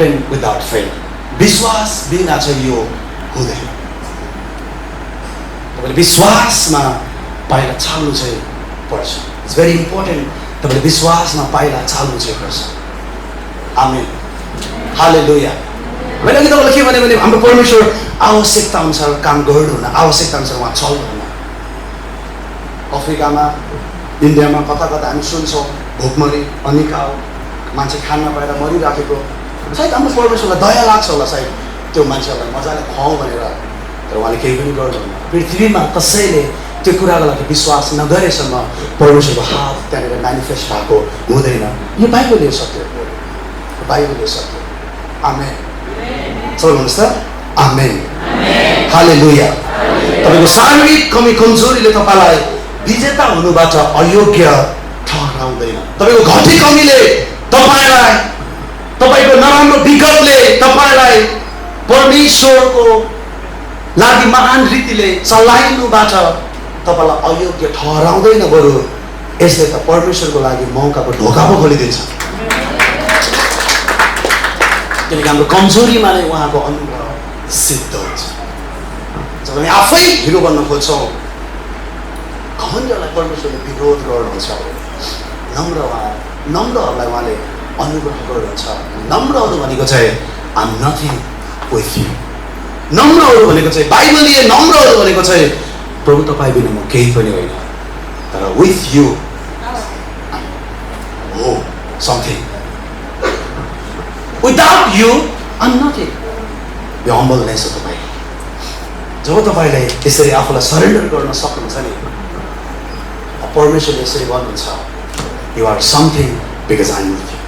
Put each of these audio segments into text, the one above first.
happen without faith. विश्वास बिना चाहिँ यो हुँदैन. तपाईँले विश्वासमा पाइला चाल्नु चाहिँ पर्छ. It's very important. तपाईँले विश्वासमा पाइला चाल्नु चाहिँ पर्छ. आमेन. हालेलुया. मैले अघि तपाईँलाई के भने हाम्रो परमेश्वर आवश्यकता अनुसार काम गर्नुहुन्न, आवश्यकता अनुसार उहाँ चल्नुहुन्न. अफ्रिकामा, इन्डियामा कता कता हामी सुन्छौँ भोकमरी अनिकाल मान्छे खान नपाएर मरिराखेको. सायद हाम्रो परमेश्वरलाई दया लाग्छ होला सायद त्यो मान्छेहरूलाई मजाले खुवाउँ भनेर, तर उहाँले केही पनि गर्नुहुन्न. पृथ्वीमा कसैले त्यो कुराको लागि विश्वास नगरेसम्म परमेश्वरको हात त्यहाँनिर म्यानिफेस्ट भएको हुँदैन. यो बाइबलले सत्य हो, बाइबलले सत्य. आमेन. सबै भन्नुहोस् त आमेन. हालेलुया. तपाईँको शारीरिक कमी कमजोरीले तपाईँलाई विजेता हुनुबाट अयोग्य ठहराउँदैन. तपाईँको घटी कमीले तपाईँलाई, तपाईँको नराम्रो विगतले तपाईँलाई परमेश्वरको लागि महान रीतिले चलाइनुबाट तपाईँलाई अयोग्य ठहराउँदैन. बरु यसले त परमेश्वरको लागि मौकाको ढोका पो खोलिदिन्छ. किनकि हाम्रो कमजोरीमा नै उहाँको अनुभव सिद्ध हुन्छ. जब हामी आफै हिरो बन्न खोज्छौँ, घमण्डलाई परमेश्वरले विरोध गर्नुहुन्छ. नम्रहरूलाई उहाँले अनुग्रह गर्नुहुन्छ. नम्रहरू भनेको चाहिँ I am nothing with you. नम्रहरू भनेको चाहिँ बाइबलीय नम्रहरू भनेको चाहिँ प्रभु तपाईँ बिना म केही पनि होइन, तर विथ यु हो something. Without you I am nothing. यो हम्बलनेस हो तपाईँ. जब तपाईँले यसरी आफूलाई सरेन्डर गर्न सक्नुहुन्छ नि, परमेश्वरले यसरी भन्नुहुन्छ you are something because I am with you.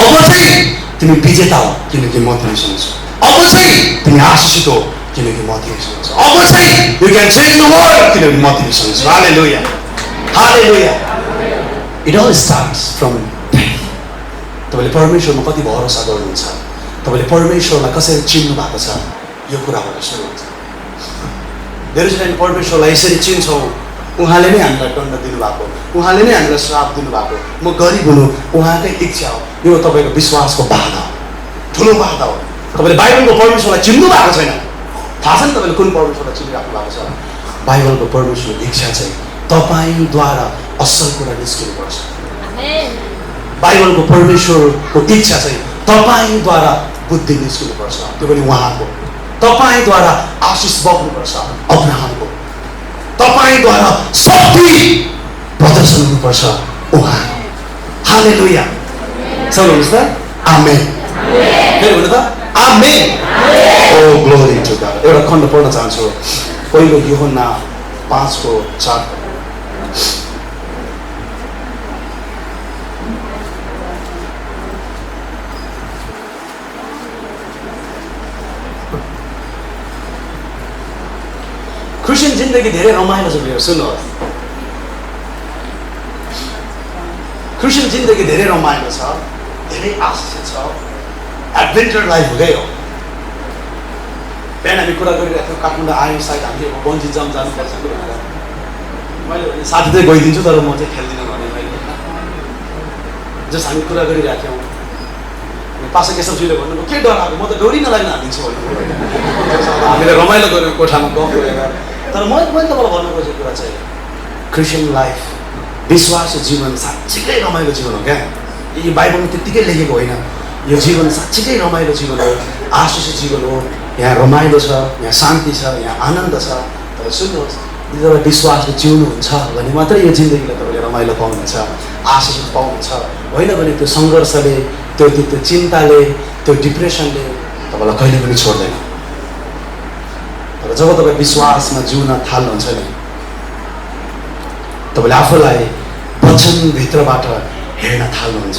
अब चाहिँ तिमी विजेता हो किनकि म तिमीसँग छु. अब चाहिँ तिमी आशिषित हो किनकि म तिमीसँग छु. अब चाहिँ you can change the world किनकि म तिमीसँग छु. Hallelujah. Hallelujah. It all starts from faith. तपाईँले परमेश्वरमा कति भरोसा गर्नुहुन्छ, तपाईँले परमेश्वरलाई कसरी चिन्नु भएको छ, यो कुराबाट सुरु हुन्छ. धेरै चाहिँ परमेश्वरलाई यसरी चिन्छौँ, उहाँले नै हामीलाई दण्ड दिनुभएको, उहाँले नै हामीलाई श्राप दिनुभएको, म गरिब हुनु उहाँकै इच्छा हो. यो तपाईँको विश्वासको बाधा, ठुलो बाधा हो. तपाईँले बाइबलको परमेश्वरलाई चिन्नु भएको छैन. थाहा छ नि तपाईँले कुन परमेश्वरलाई चिनिराख्नु भएको छ? बाइबलको परमेश्वरको इच्छा चाहिँ तपाईँद्वारा असल कुरा निस्किनुपर्छ. बाइबलको परमेश्वरको इच्छा चाहिँ तपाईँद्वारा बुद्धि निस्किनुपर्छ, त्यो पनि उहाँको. तपाईँद्वारा आशिष बग्नुपर्छ, अब्राहमको. तपाईँद्वारा शक्ति प्रदर्शन हुनुपर्छ, उहाँको. हालेलुया. सब भन्नुहोस् त आमेन. फेरि भन्नु त आमेन. ओ ग्लोरी टु गॉड. एउटा खण्ड पढ्न चाहन्छु. पहिलो यूहन्ना 5:4. क्रिस्चियन जिन्दगी धेरै रमाइलो छ. सुन्नुहोस्, क्रिस्चियन जिन्दगी धेरै रमाइलो छ, धेरै आशिषित छ. एडभेन्चर लाइफ हुँदै हो. बिहान हामी कुरा गरिरहेको थियौँ, काठमाडौँ आयौँ, सायद हामी बन्जी जम्प जानुपर्छ भनेर. मैले भने साथी चाहिँ गइदिन्छु तर म चाहिँ खेल्दिनँ भने मैले जस्ट हामी कुरा गरिरहेको थियौँ. पासा केशवजीले भन्नुभयो के डराएको, म त डोरिनलाई हालिदिन्छु भने. हामीले रमाइलो गऱ्यौँ कोठामा गफ गरेर. तर मैले तपाईँलाई भन्नु खोजेको कुरा चाहिँ क्रिस्चियन लाइफ, विश्वास जीवन साँच्चीकै रमाइलो जीवन हो क्या. यो बाइबलमा त्यत्तिकै लेखेको होइन. यो जीवन साँच्चीकै रमाइलो जीवन हो, आशिषित जीवन हो. यहाँ रमाइलो छ, यहाँ शान्ति छ, यहाँ आनन्द छ. तर सुन्नुहोस्, यदि तपाईँ विश्वासले जिउनुहुन्छ भने मात्रै यो जिन्दगीलाई तपाईँले रमाइलो पाउनुहुन्छ, आशिषित पाउनुहुन्छ. होइन भने त्यो सङ्घर्षले, त्यो चिन्ताले, त्यो डिप्रेसनले तपाईँलाई कहिले पनि छोड्दैन. तर जब तपाईँ विश्वासमा जिउन थाल्नुहुन्छ नि, तपाईँले आफूलाई वचनभित्रबाट हेर्न थाल्नुहुन्छ.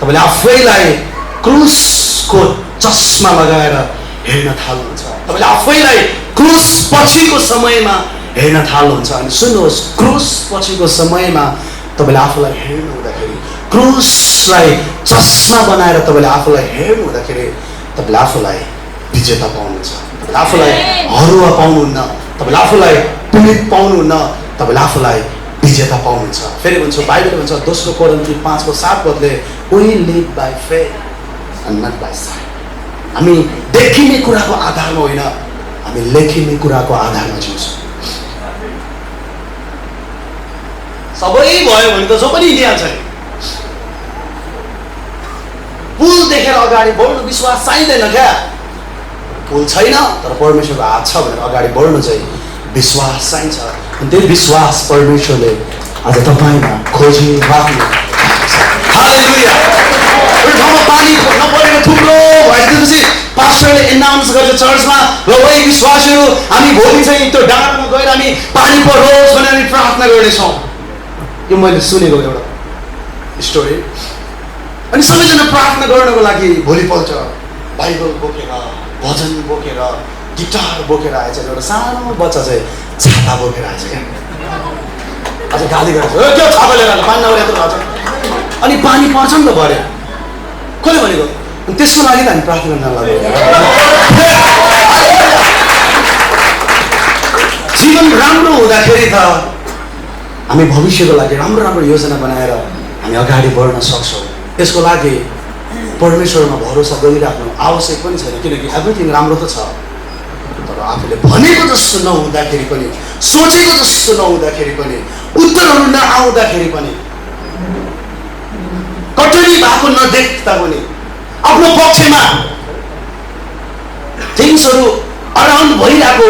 तपाईँले आफैलाई क्रुसको चस्मा लगाएर हेर्न थाल्नुहुन्छ. तपाईँले आफैलाई क्रुस पछिको समयमा हेर्न थाल्नुहुन्छ. अनि सुन्नुहोस्, क्रुस पछिको समयमा तपाईँले आफूलाई हेर्नु हुँदाखेरि, क्रुसलाई चस्मा बनाएर तपाईँले आफूलाई हेर्नु हुँदाखेरि तपाईँले आफूलाई विजेता पाउनुहुन्छ. तपाईँले आफूलाई हरुवा पाउनुहुन्न, तपाईँले आफूलाई पीडित पाउनुहुन्न, तपाईँले आफूलाई विजेता पाउनुहुन्छ. फेरि भन्छ बाइबलले भन्छ दोस्रो कोरिन्थी 5:7 we live by faith and not by sight. हामी देखिने कुराको आधारमा होइन, हामी लेखिने कुराको आधारमा जिउँछौँ। सबै भयो भने त जो पनि हिँडिहाल्छ नि। पुल देखेर अगाडि बढ्नु विश्वास चाहिँदैन क्या। पुल छैन तर परमेश्वरको हात छ भनेर अगाडि बढ्नु चाहिँ विश्वास चाहिन्छ। अनि त्यही विश्वास परमेश्वरले आज तपाईँमा खोजिराख्नु। हालेलुया। एउटा ठाउँमा पानी नपरेको थुप्रो भइसकेपछि पास्टरले एनाउन्स गर्छ चर्चमा, ल ओइ विश्वासीहरू, हामी भोलि चाहिँ त्यो डाँडामा गएर हामी पानी परोस् भनेर हामी प्रार्थना गर्नेछौँ। यो मैले सुनेको एउटा स्टोरी। अनि सबैजना प्रार्थना गर्नको लागि भोलिपल्ट बाइबल बोकेर, भजन बोकेर, गिटार बोकेर आएछ। एउटा सानो बच्चा चाहिँ छाता बोकेर आएछ क्या। अझ गाली गरेछ, त्यो छाता लिएर आएको पानी नभएर यत्रो आउँछ। अनि पानी पर्छ नि त भरे। कसले भनेको? त्यसको लागि त हामी प्रार्थना गर्न लाग्यो। जीवन राम्रो हुँदाखेरि त हामी भविष्यको लागि राम्रो राम्रो योजना बनाएर हामी अगाडि बढ्न सक्छौँ। यसको लागि परमेश्वरमा भरोसा गरिराख्नु आवश्यक पनि छैन, किनकि एभ्रिथिङ राम्रो त छ। तर आफूले भनेको जस्तो नहुँदाखेरि पनि, सोचेको जस्तो नहुँदाखेरि पनि, उत्तरहरू नआउँदाखेरि पनि, कटुरी भएको नदेख्दा पनि, आफ्नो पक्षमा थिङ्सहरू अराउन्ड भइरहेको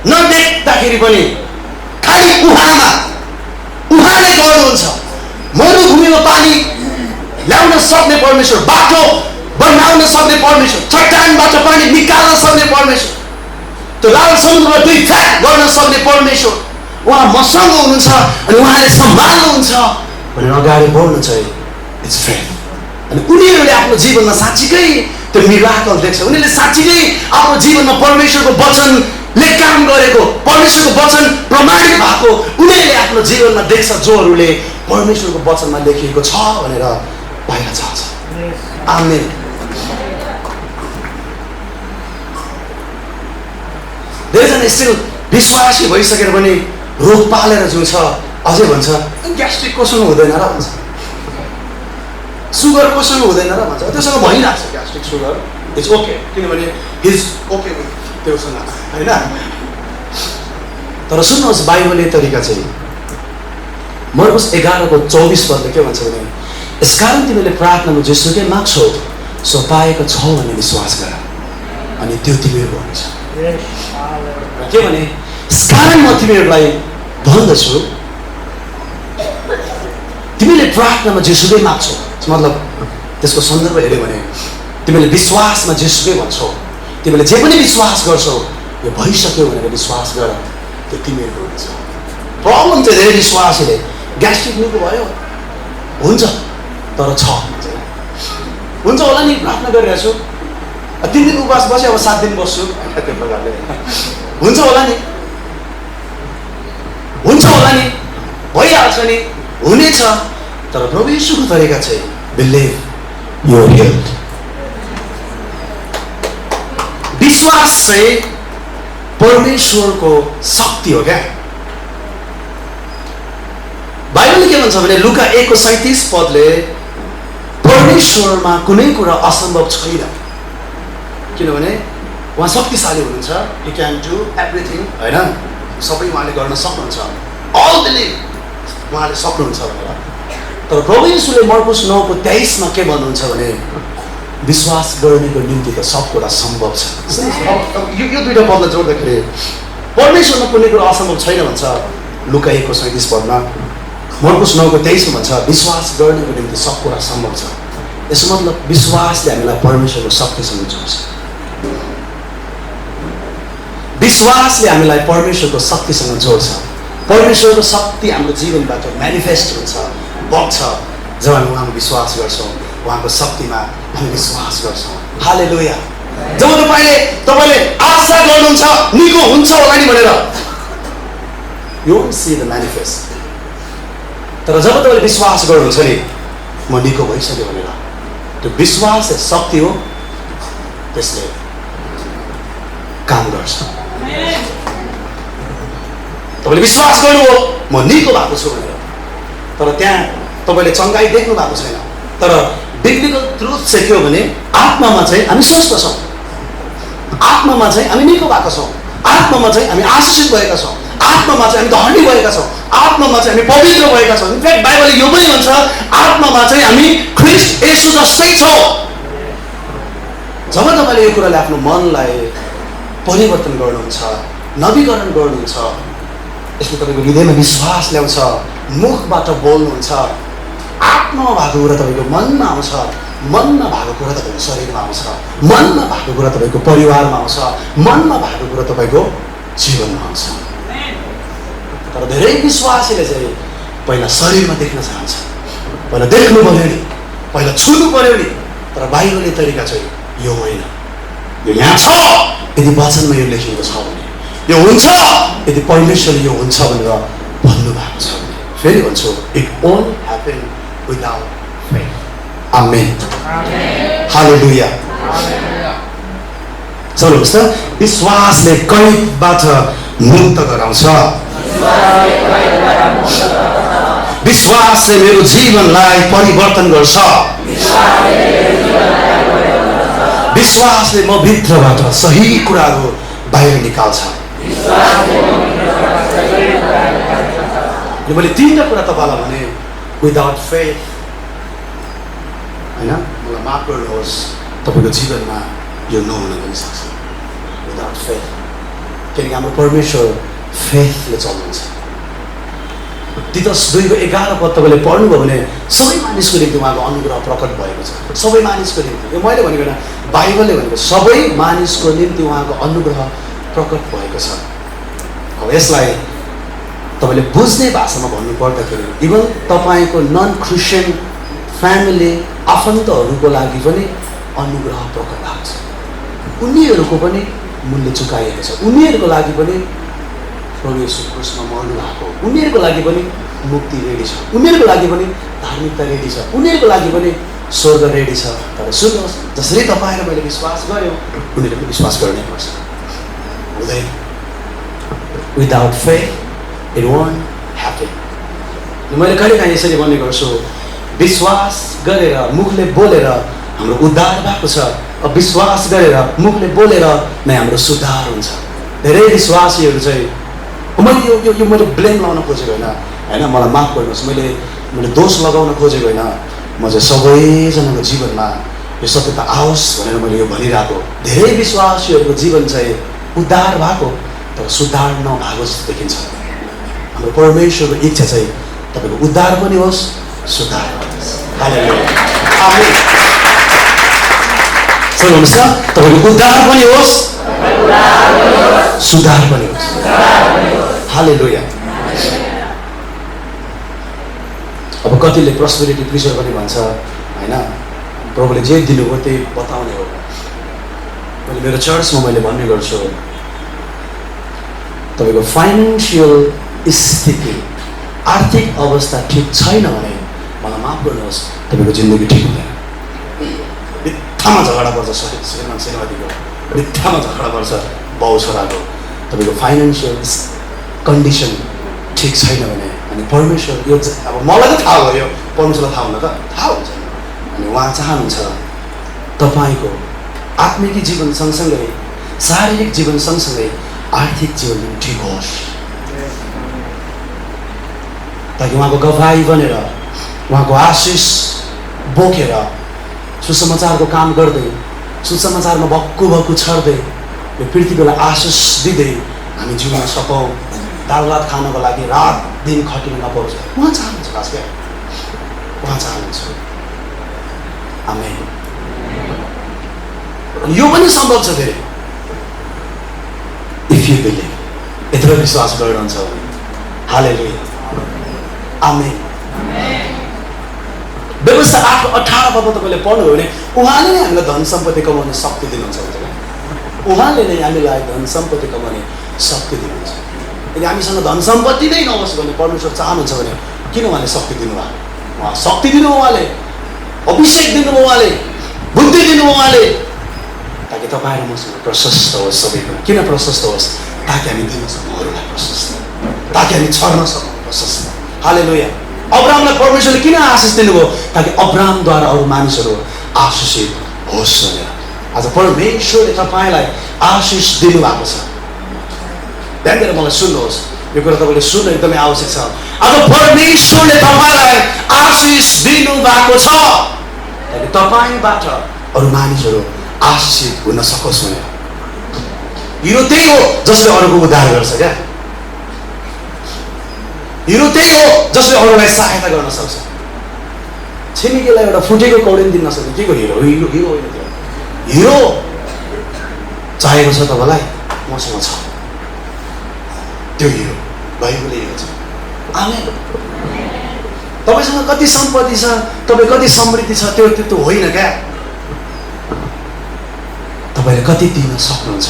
नदेख्दाखेरि पनि, खालि उहाँले गर्नुहुन्छ। मरुभूमिमा पानी ल्याउन सक्ने परमेश्वर, बाटो बनाउन सक्ने परमेश्वर, चट्टानबाट पानी निकाल्न सक्ने परमेश्वर, त्यो लाल समुद्रमा दुई फ्याट गर्न सक्ने परमेश्वर, उहाँ मसँग हुनुहुन्छ अनि उहाँले सम्हाल्नुहुन्छ भनेर अगाडि बढ्नु चाहिँ इट्स फेथ। अनि उनीहरूले आफ्नो जीवनमा साँच्चीकै त्यो मिराकल देख्छ। उनीहरूले साँच्चीकै आफ्नो जीवनमा परमेश्वरको वचनले काम गरेको, परमेश्वरको वचन प्रमाणित भएको उनीहरूले आफ्नो जीवनमा देख्छ, जोहरूले परमेश्वरको वचनमा लेखिएको छ भनेर बाहिर जान्छ। आमेन। धेरैजना स्टिल विश्वासी भइसकेर पनि रोग पालेर जिउँछ। अझै भन्छ ग्यास्ट्रिक कोसँग हुँदैन र भन्छ, सुगर कोसँग हुँदैन र भन्छ। त्योसँग भइरहेको छ ग्यास्ट्रिक, सुगर, इट्स ओके, किनभने हिज ओके त्योसँग होइन। तर सुन्नुहोस्, बाइबलले तरिका चाहिँ मर्कुस 11:24 के भन्छ भने, यसकारण तिमीले प्रार्थनामा जेसुकै माग्छौ सो पाएको छौ भन्ने विश्वास गर अनि त्यो तिमीहरूको हुनेछ। के भने, यसकारण म तिमीहरूलाई भन्दछु, तिमीले प्रार्थनामा जेसुकै माग्छौ, मतलब त्यसको सन्दर्भ हेऱ्यो भने तिमीले विश्वासमा जेसुकै भन्छौ, तिमीले जे पनि विश्वास गर्छौ यो भइसक्यो भनेर विश्वास गर, त्यो तिमीहरूको हुनेछ। प्रब्लम चाहिँ धेरै विश्वासीले ग्यास्ट्रिक निको भयो हुन्छ तर छ हुन्छ होला नि, प्रार्थना गरिरहेको छु, 3 दिन उपवास बस्यो, अब 7 दिन बस्छु, त्यो प्रकारले हुन्छ होला नि, भइहाल्छ नि, हुनेछ। तर प्रभु येशूको तरिका चाहिँ बिलिभ यु आर हिल्ड। विश्वास चाहिँ परमेश्वरको शक्ति हो क्या। बाइबलले के भन्छ भने लुका 1:37 परमेश्वरमा कुनै कुरा असम्भव छैन, किनभने उहाँ शक्तिशाली हुनुहुन्छ। यु क्यान डु एभ्रिथिङ, होइन, सबै उहाँले गर्न सक्नुहुन्छ। अल बिलिभ, उहाँले सक्नुहुन्छ भनेर। तर प्रभु येशूले मर्कुस 9:23 के भन्नुहुन्छ भने विश्वास गर्नेको निम्ति त सब कुरा सम्भव छ। यो दुईटा पदलाई जोड्दाखेरि परमेश्वरमा कुनै कुरा असम्भव छैन भन्छ लुका 1:37। मर्कुस 9:23 भन्छ विश्वास गर्नेको निम्ति सब कुरा सम्भव छ। यसो मतलब विश्वासले हामीलाई परमेश्वरको शक्तिसँग जोड्छ। विश्वासले हामीलाई परमेश्वरको शक्तिसँग जोड्छ। परमेश्वरको शक्ति हाम्रो जीवनबाट म्यानिफेस्ट हुन्छ, बग्छ जब हामी उहाँमा विश्वास गर्छौँ, उहाँको शक्तिमा हामी विश्वास गर्छौँ। हालेलुया। जब तपाईँले आशा गर्नुहुन्छ निको हुन्छ होला नि भनेर, you won't see the manifest. तर जब तपाईँले विश्वास गर्नुहुन्छ नि म निको भइसक्यो भनेर, त्यो विश्वास शक्ति हो, त्यसले काम गर्छ। तपाईँले विश्वास गर्नुभयो म निको भएको छु भनेर, तर त्यहाँ तपाईँले चङ्गाई देख्नु भएको छैन, तर बिब्लिकल ट्रुथ चाहिँ के हो भने आत्मामा चाहिँ हामी स्वस्थ छौँ, आत्मामा चाहिँ हामी निको भएको छौँ, आत्मामा चाहिँ हामी आशिषित भएका छौँ, आत्मामा चाहिँ हामी धनी भएका छौँ, आत्मामा चाहिँ हामी पवित्र भएका छौँ। इनफ्याक्ट बाइबलले यो पनि भन्छ आत्मामा चाहिँ हामी ख्रिस्ट येशू जस्तै छौँ। जब तपाईँले यो कुराले आफ्नो मनलाई परिवर्तन गर्नुहुन्छ, नवीकरण गर्नुहुन्छ, यसले तपाईँको हृदयमा विश्वास ल्याउँछ, मुखबाट बोल्नुहुन्छ, आत्मामा भएको कुरा तपाईँको मनमा आउँछ, मनमा भएको कुरा तपाईँको शरीरमा आउँछ, मनमा भएको कुरा तपाईँको परिवारमा आउँछ, मनमा भएको कुरा तपाईँको जीवनमा आउँछ। तर धेरै विश्वासीले चाहिँ पहिला शरीरमा देख्न चाहन्छ, पहिला देख्नु पर्यो नि, पहिला छुनु पर्यो नि। तर बाइबलले तरिका चाहिँ यो होइन, यो यहाँ छ यदि वचनमा यो लेखिएको छ भने, यो हुन्छ यदि परमेश्वरले यो हुन्छ भनेर भन्नुभएको छ भने। फेरि भन्छु, it won't happen without faith. Amen, hallelujah. चल्नुहोस् त, विश्वासले कैदबाट मुक्त गराउँछ, विश्वासले मेरो जीवनलाई परिवर्तन गर्छ, विश्वासले म भित्रबाट सही कुराहरू बाहिर निकाल्छ। मैले तीनवटा कुरा तपाईँलाई भने, विदाउट फेथ होइन, मलाई माफ गर्नुहोस्, तपाईँको जीवनमा यो नहुन पनि सक्छ विदाउट फेथ। किनकि हाम्रो परमेश्वर फेथले चल्नुहुन्छ। तितस 2:11 पद तपाईँले पढ्नुभयो भने सबै मानिसको निम्ति उहाँको अनुग्रह प्रकट भएको छ। सबै मानिसको निम्ति, यो मैले भनेको होइन, बाइबलले भनेको सबै मानिसको निम्ति उहाँको अनुग्रह प्रकट भएको छ। अब यसलाई तपाईँले बुझ्ने भाषामा भन्नु पर्दाखेरि इभन तपाईँको नन क्रिस्चियन फ्यामिली आफन्तहरूको लागि पनि अनुग्रह प्रकट भएको छ। उनीहरूको पनि मूल्य चुकाइएको छ, उनीहरूको लागि पनि प्रभु येशू क्रुसमा मर्नु भएको, उनीहरूको लागि पनि मुक्ति रेडी छ, उनीहरूको लागि पनि धार्मिकता रेडी छ, उनीहरूको लागि पनि स्वर्ग रेडी छ। तर सुन्नुहोस्, जसरी तपाईँ र मैले विश्वास गऱ्यौँ उनीहरूले पनि विश्वास गर्नै पर्छ। हुँदैन, without faith it won't happen. मैले कहिलेकाहीँ यसरी भन्ने गर्छु, विश्वास गरेर मुखले बोलेर हाम्रो उद्धार भएको छ, अब विश्वास गरेर मुखले बोलेर नै हाम्रो सुधार हुन्छ। धेरै विश्वासीहरू चाहिँ मैले यो मैले ब्लेम लगाउन खोजेको होइन, मलाई माफ गर्नुहोस्, मैले दोष लगाउन खोजेको होइन। म चाहिँ सबैजनाको जीवनमा यो सत्यता आओस् भनेर मैले यो भनिरहेको। धेरै विश्वासीहरूको जीवन चाहिँ उद्धार भएको तर सुधार नभएको जस्तो देखिन्छ। हाम्रो परमेश्वरको इच्छा चाहिँ तपाईँको उद्धार पनि होस्, सुधार पनि होस्। हालेलुया, आमेन। सुन्नुहोस् त, तपाईँको उद्धार पनि होस्, सुधार पनि होस्। हालेलुया। अब कतिले प्रस्पेरिटी प्रिचर पनि भन्छ होइन, प्रभुले जे दिनुभयो त्यही बताउने हो। मैले मेरो चर्चमा मैले भन्ने गर्छु, तपाईँको फाइनेन्सियल स्थिति, आर्थिक अवस्था ठिक छैन भने मलाई माफ गर्नुहोस्, तपाईँको जिन्दगी ठिक हुँदैन। बित्थामा झगडा पर्छ श्रीमान श्रीमतीको, बित्थामा झगडा पर्छ बाउ छोराको। तपाईँको फाइनेन्सियल कन्डिसन ठिक छैन भने अनि परमेश्वर यो अब मलाई त थाहा भयो, परमेश्वरलाई थाहा हुन त थाहा हुन्छ। अनि उहाँ चाहनुहुन्छ तपाईँको आत्मिक जीवन सँगसँगै शारीरिक जीवन सँगसँगै आर्थिक जीवन पनि ठिक होस्, ताकि उहाँको गवाही बनेर उहाँको आशिष बोकेर सुसमाचारको काम गर्दै, सुसमाचारमा भक्कु भक्कु छर्दै यो पृथ्वीलाई आशिष दिँदै हामी जिउन सकौँ, दाल भात खानको लागि रात दिन खटिन नपरोस्। उहाँ चाहनुहुन्छ, खास क्या उहाँ चाहनुहुन्छ। आमेन। यो पनि सम्भव छ धेरै, इफ यु बिलिभ, यत्रो विश्वास गर्नुहुन्छ भने। हालेलुया, आमेन। व्यवस्था 8:18 पदमा तपाईँले पढ्नुभयो भने उहाँले नै हामीलाई धन सम्पत्ति कमाउने शक्ति दिनुहुन्छ भन्छ क्या। उहाँले नै हामीलाई धन सम्पत्ति कमाउने शक्ति दिनुहुन्छ। यदि हामीसँग धन सम्पत्ति नै नहोस् भने परमेश्वर चाहनुहुन्छ भने किन उहाँले शक्ति दिनुभयो? उहाँ शक्ति दिनुभयो, उहाँले अभिषेक दिनुभयो, उहाँले बुद्धि दिनुभयो, उहाँले ताकि तपाईँ र मसँग प्रशस्त होस्। सबै कुरा किन प्रशस्त होस्? ताकि हामी दिन सकौँ अरूलाई प्रशस्त, ताकि हामी छर्न सकौँ प्रशस्त। हालेलुया। अब्राहमलाई परमेश्वरले किन आशिष दिनुभयो? ताकि अब्राहमद्वारा अरू मानिसहरू आशिषित होस् भनेर। आज परमेश्वरले तपाईँलाई आशिष दिनुभएको छ। ध्यान दिएर मलाई सुन्नुहोस्, यो कुरा तपाईँले सुन्नु एकदमै आवश्यक छ। आज परमेश्वरले तपाईँलाई आशिष दिनुभएको छ ताकि तपाईँबाट अरू मानिसहरू आशिषित हुन सकोस् भनेर। हिरो त्यही हो जसले अरूको उद्धार गर्छ क्या। हिरो त्यही हो जसले अरूलाई सहायता गर्न सक्छ। छिमेकीलाई एउटा फुटेको कौडी दिन नसक्ने के को हिरो? हिरो हिरो होइन त्यो। हिरो चाहिएको छ तपाईँलाई, मसँग छ त्यो हिरो। बाइबलले हिरो छ। आमेन। तपाईँसँग कति सम्पत्ति छ, तपाईँ कति समृद्धि छ, त्यो त्यो होइन क्या। तपाईँले कति दिन सक्नुहुन्छ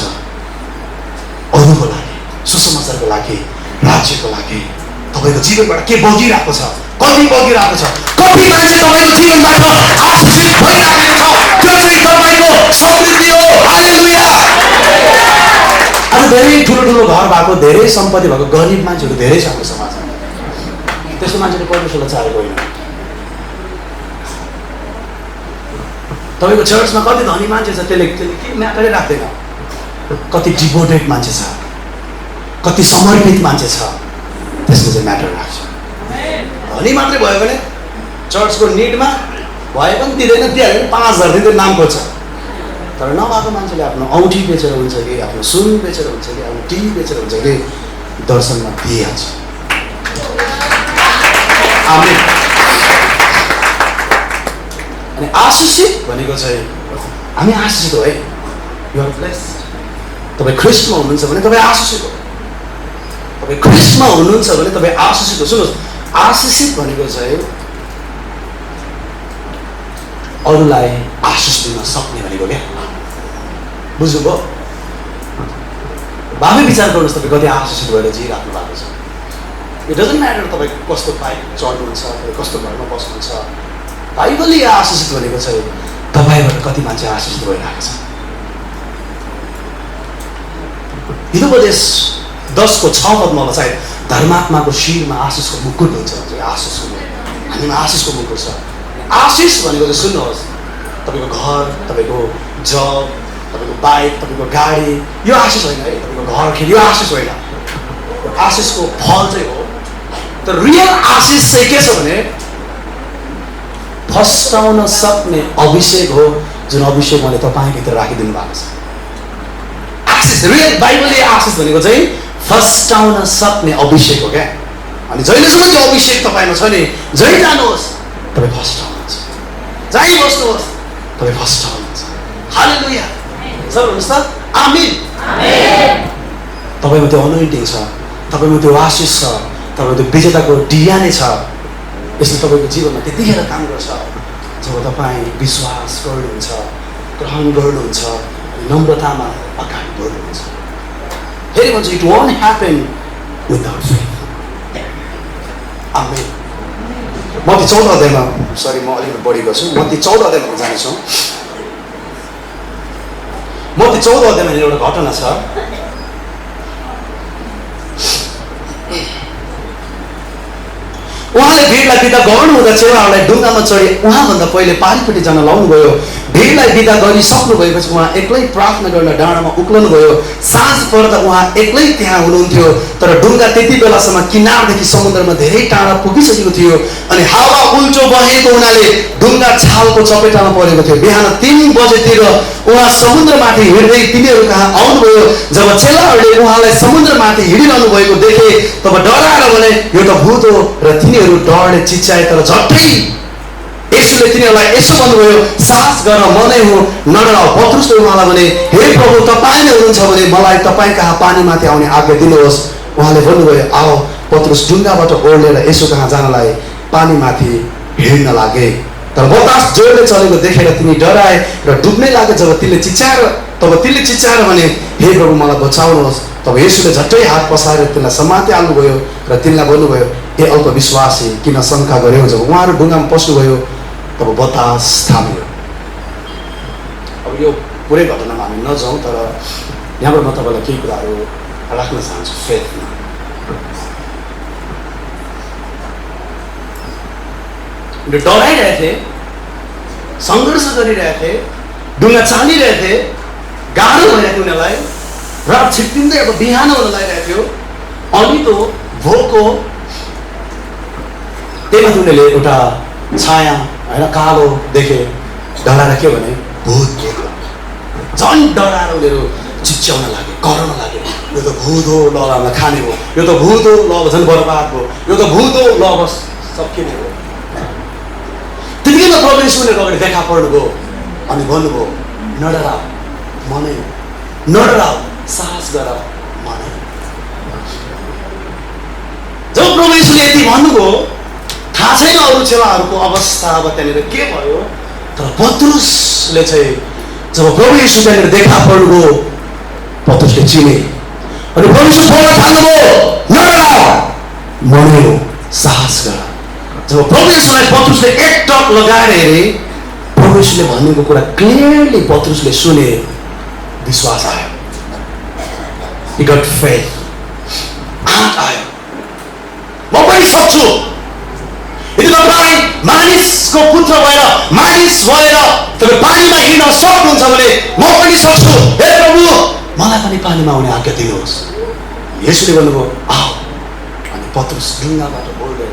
अरूको लागि, सुसमाचारको लागि, राज्यको लागि। तपाईँको जीवनबाट के बगिरहेको छ, कति बगिरहेको छ, कति मान्छे तपाईँको जीवनबाट आशिषित भइरहेको छ, त्यो चाहिँ तपाईँको समृद्धि हो। हालेलुया। आज धेरै ठुलो ठुलो घर भएको, धेरै सम्पत्ति भएको गरिब मान्छेहरू धेरै छ हाम्रो समाजमा। त्यस्तो मान्छेले परमेश्वरलाई चाहेको होइन। तपाईँको चर्चमा कति धनी मान्छे छ, त्यसले के म्याटरै राख्दैन। कति डिभोटेड मान्छे छ, कति समर्पित मान्छे छ, त्यसले चाहिँ म्याटर राख्छ। धनी मात्रै भयो भने चर्चको निडमा भए पनि दिँदैन, दिइहाल्यो भने 5000 दिँदै नाम खोज्छ। तर नभएको मान्छेले आफ्नो औँठी बेचेर हुन्छ कि, आफ्नो सुन बेचेर हुन्छ कि, आफ्नो टिभी बेचेर हुन्छ कि, दर्शनमा दिइहाल्छ। आमेन। अनि आशिषित भनेको चाहिँ हामी आशिषित हो है। You are blessed. तपाईँ ख्रिस्टमा हुनुहुन्छ भने तपाईँ आशिषित हो। तपाईँ ख्रिस्टमा हुनुहुन्छ भने तपाईँ आशिषित हो। सुन्नुहोस्, आशिषित भनेको चाहिँ अरूलाई आशिष दिन सक्ने भनेको क्या। बुझ्नुभयो? भावी विचार गर्नुहोस्, तपाईँ कति आशिषित भएर जिइराख्नु भएको छ। इट डजन्ट म्याटर तपाईँ कस्तो बाइक चढ्नुहुन्छ, तपाईँ कस्तो घरमा बस्नुहुन्छ। बाइबलले आशिषित भनेको चाहिँ तपाईँबाट कति मान्छे आशिषित भइरहेको छ। हितोपदेश 10:6 चाहिँ धर्मात्माको शिरमा आशिषको मुकुट हुन्छ। आशिषको हामीमा आशिषको मुकुट छ। आशिष भनेको चाहिँ सुन्नुहोस्, तपाईँको घर, तपाईँको जब, तपाईँको बाइक, तपाईँको गाडी, यो आशिष होइन है। तपाईँको घर खेल, यो आशिष होइन। आशिषको फल चाहिँ हो। तर रियल आशिष चाहिँ के छ भने फस्टाउन सक्ने अभिषेक हो, जुन अभिषेक मैले तपाईँभित्र राखिदिनु भएको छ। आशिष, रियल बाइबलले आशिष भनेको चाहिँ फस्टाउन सक्ने अभिषेक हो क्या। अनि जहिलेसम्म त्यो अभिषेक तपाईँमा छ नि, जहीँ जानुहोस् तपाईँ फस्टाउनुहुन्छ, जहीँ बस्नुहोस् तपाईँ फस्टाउनुहुन्छ। हालेलुया। सुन्नुहोस् त, आमीन। तपाईँमा त्यो अनोइन्टिङ छ, तपाईँमा त्यो आशिष छ, तपाईँको त्यो विजेताको डियाने छ। यसले तपाईँको जीवनमा त्यतिखेर काम गर्छ जब तपाईँ विश्वास गर्नुहुन्छ, ग्रहण गर्नुहुन्छ, नम्रतामा अगाडि बढ्नुहुन्छ। फेरि भन्छ, it won't happen without faith. Amen. मत्ती 14 अध्यायमा, सरी म अलिकति बढी गर्छु, मत्ती 14 अध्यायमा जानेछौँ। मत्ती 14 अध्यायमा एउटा घटना छ। उहाँले भिडलाई बिदा गर्नुहुँदा चेलाहरूलाई डुङ्गामा चढी उहाँभन्दा पहिले पारिपट्टि जान लाउनुभयो। भिडलाई बिदा गरिसक्नु भएपछि उहाँ एक्लै प्रार्थना गर्न डाँडामा उक्लनुभयो। साँझ पर्दा उहाँ एक्लै त्यहाँ हुनुहुन्थ्यो, तर डुङ्गा त्यति बेलासम्म किनारदेखि समुद्रमा धेरै टाढा पुगिसकेको थियो अनि हावा उल्टो बहेको हुनाले डुङ्गा छालको चपेटामा परेको थियो। बिहान 3 बजेतिर उहाँ समुद्रमाथि हिँड्दै तिनीहरू कहाँ आउनुभयो। जब चेलाहरूले उहाँलाई समुद्रमाथि हिँडिरहनु भएको देखे तब डराएर भने, यो त भूत हो, र तिनीहरू डरले चिच्याए। तर झट्टै यसुले तिनीहरूलाई यसो भन्नुभयो, साहस गर, म नै हुँ, नडराऊ। पत्रुसले उहाँलाई भने, हे प्रभु, तपाईँ नै हुनुहुन्छ भने मलाई तपाईँ कहाँ पानीमाथि आउने आज्ञा दिनुहोस्। उहाँले भन्नुभयो, आओ। पत्रुस डुङ्गाबाट ओर्लेर यसो कहाँ जानलाई पानीमाथि हिँड्न लागे। तर बतास जोडले चलेको देखेर तिनी डराए र डुब्नै लागे। तब तिनले चिच्याएर भने, हे प्रभु, मलाई बचाउनुहोस्। तब यसुले झट्टै हात पसारेर तिनलाई समाति हाल्नुभयो र तिनलाई भन्नुभयो, हे अल्पविश्वासी, किन शङ्का गर्यौ। जब उहाँहरू डुङ्गामा पस्नुभयो तब बतास थामियो। अब यो पुरै घटनामा हामी नजाउँ, तर यहाँबाट म तपाईँलाई केही कुराहरू राख्न चाहन्छु फेथमा। उनीहरू डराइरहेको थिए, सङ्घर्ष गरिरहेको थिए, ढुङ्गा चालिरहेको थिए, गाह्रो भइरहेको थियो उनीहरूलाई, रात छिप्पिँदै अब बिहान हुन लागिरहेको थियो, अनि त भोको त्यही माथि उनीहरूले एउटा छाया होइन कालो देखे, डराएर के भने भूत भूत झन् डराएर उनीहरू चिच्याउन लागे, कराउन लागे, यो त भूत हो, ल हामीलाई खाने हो, यो त भूत हो, ल अब झन् बर्बाद भयो, यो त भूत हो, ल अब सकिने हो। त्यतिखेर प्रभु येशू उनीहरूको अगाडि देखा पर्नुभयो अनि भन्नुभयो नडराऊ मनै हो, नडराऊ साहस गर मनै। जब प्रभु येशूले यति भन्नुभयो थाहा छैन अरू चेलाहरूको अवस्था अब त्यहाँनिर के भयो, तर पत्रुसले चाहिँ जब प्रभु येशू त्यहाँनिर देखा पर्नुभयो पत्रुसले चिने अनि प्रभु येशू बोल्न थाल्नुभयो नडराऊ मनै हो साहस गर। जब प्रभु येशूलाई पत्रुसले एक टक लगाएर हेरे प्रभु येशूले भनेको कुरा क्लियरली पत्रुसले सुने, विश्वास आयो, he got faith, आँट आयो, म पनि सक्छु। यदि तपाईँ मानिसको पुत्र भएर मानिस भएर तपाईँ पानीमा हिँड्न सक्नुहुन्छ भने म पनि सक्छु, हे प्रभु मलाई पनि पानीमा आउने आज्ञा दिनुहोस्। येशूले भन्नुभयो आऊ, अनि पत्रुस ढुङ्गाबाट बोल्दै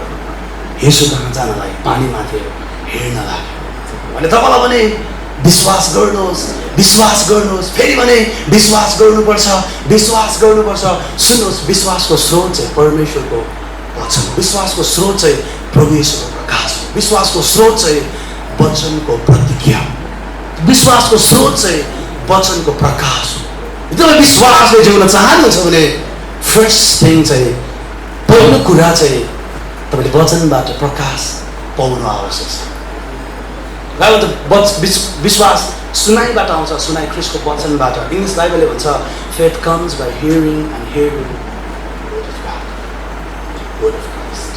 येशू कहाँ जानलाई पानीमाथि हिँड्न लाग्यो। भने तपाईँलाई भने विश्वास गर्नुहोस्, विश्वास गर्नुहोस्, फेरि भने विश्वास गर्नुपर्छ, विश्वास गर्नुपर्छ। सुन्नुहोस्, विश्वासको स्रोत चाहिँ परमेश्वरको वचन, विश्वासको स्रोत चाहिँ प्रभु येशूको प्रकाश, विश्वासको स्रोत चाहिँ वचनको प्रतिज्ञा, विश्वासको स्रोत चाहिँ वचनको प्रकाश हो। तपाईँ विश्वासले जिउन चाहनुहुन्छ भने फर्स्ट थिङ चाहिँ पहिलो कुरा चाहिँ तपाईँले वचनबाट प्रकाश पाउनु आवश्यक छ। विश्वास सुनाइबाट आउँछ, सुनाइ ख्रिस्टको वचनबाट। इङ्ग्लिस बाइबलले भन्छ faith comes by hearing and hearing word of Christ.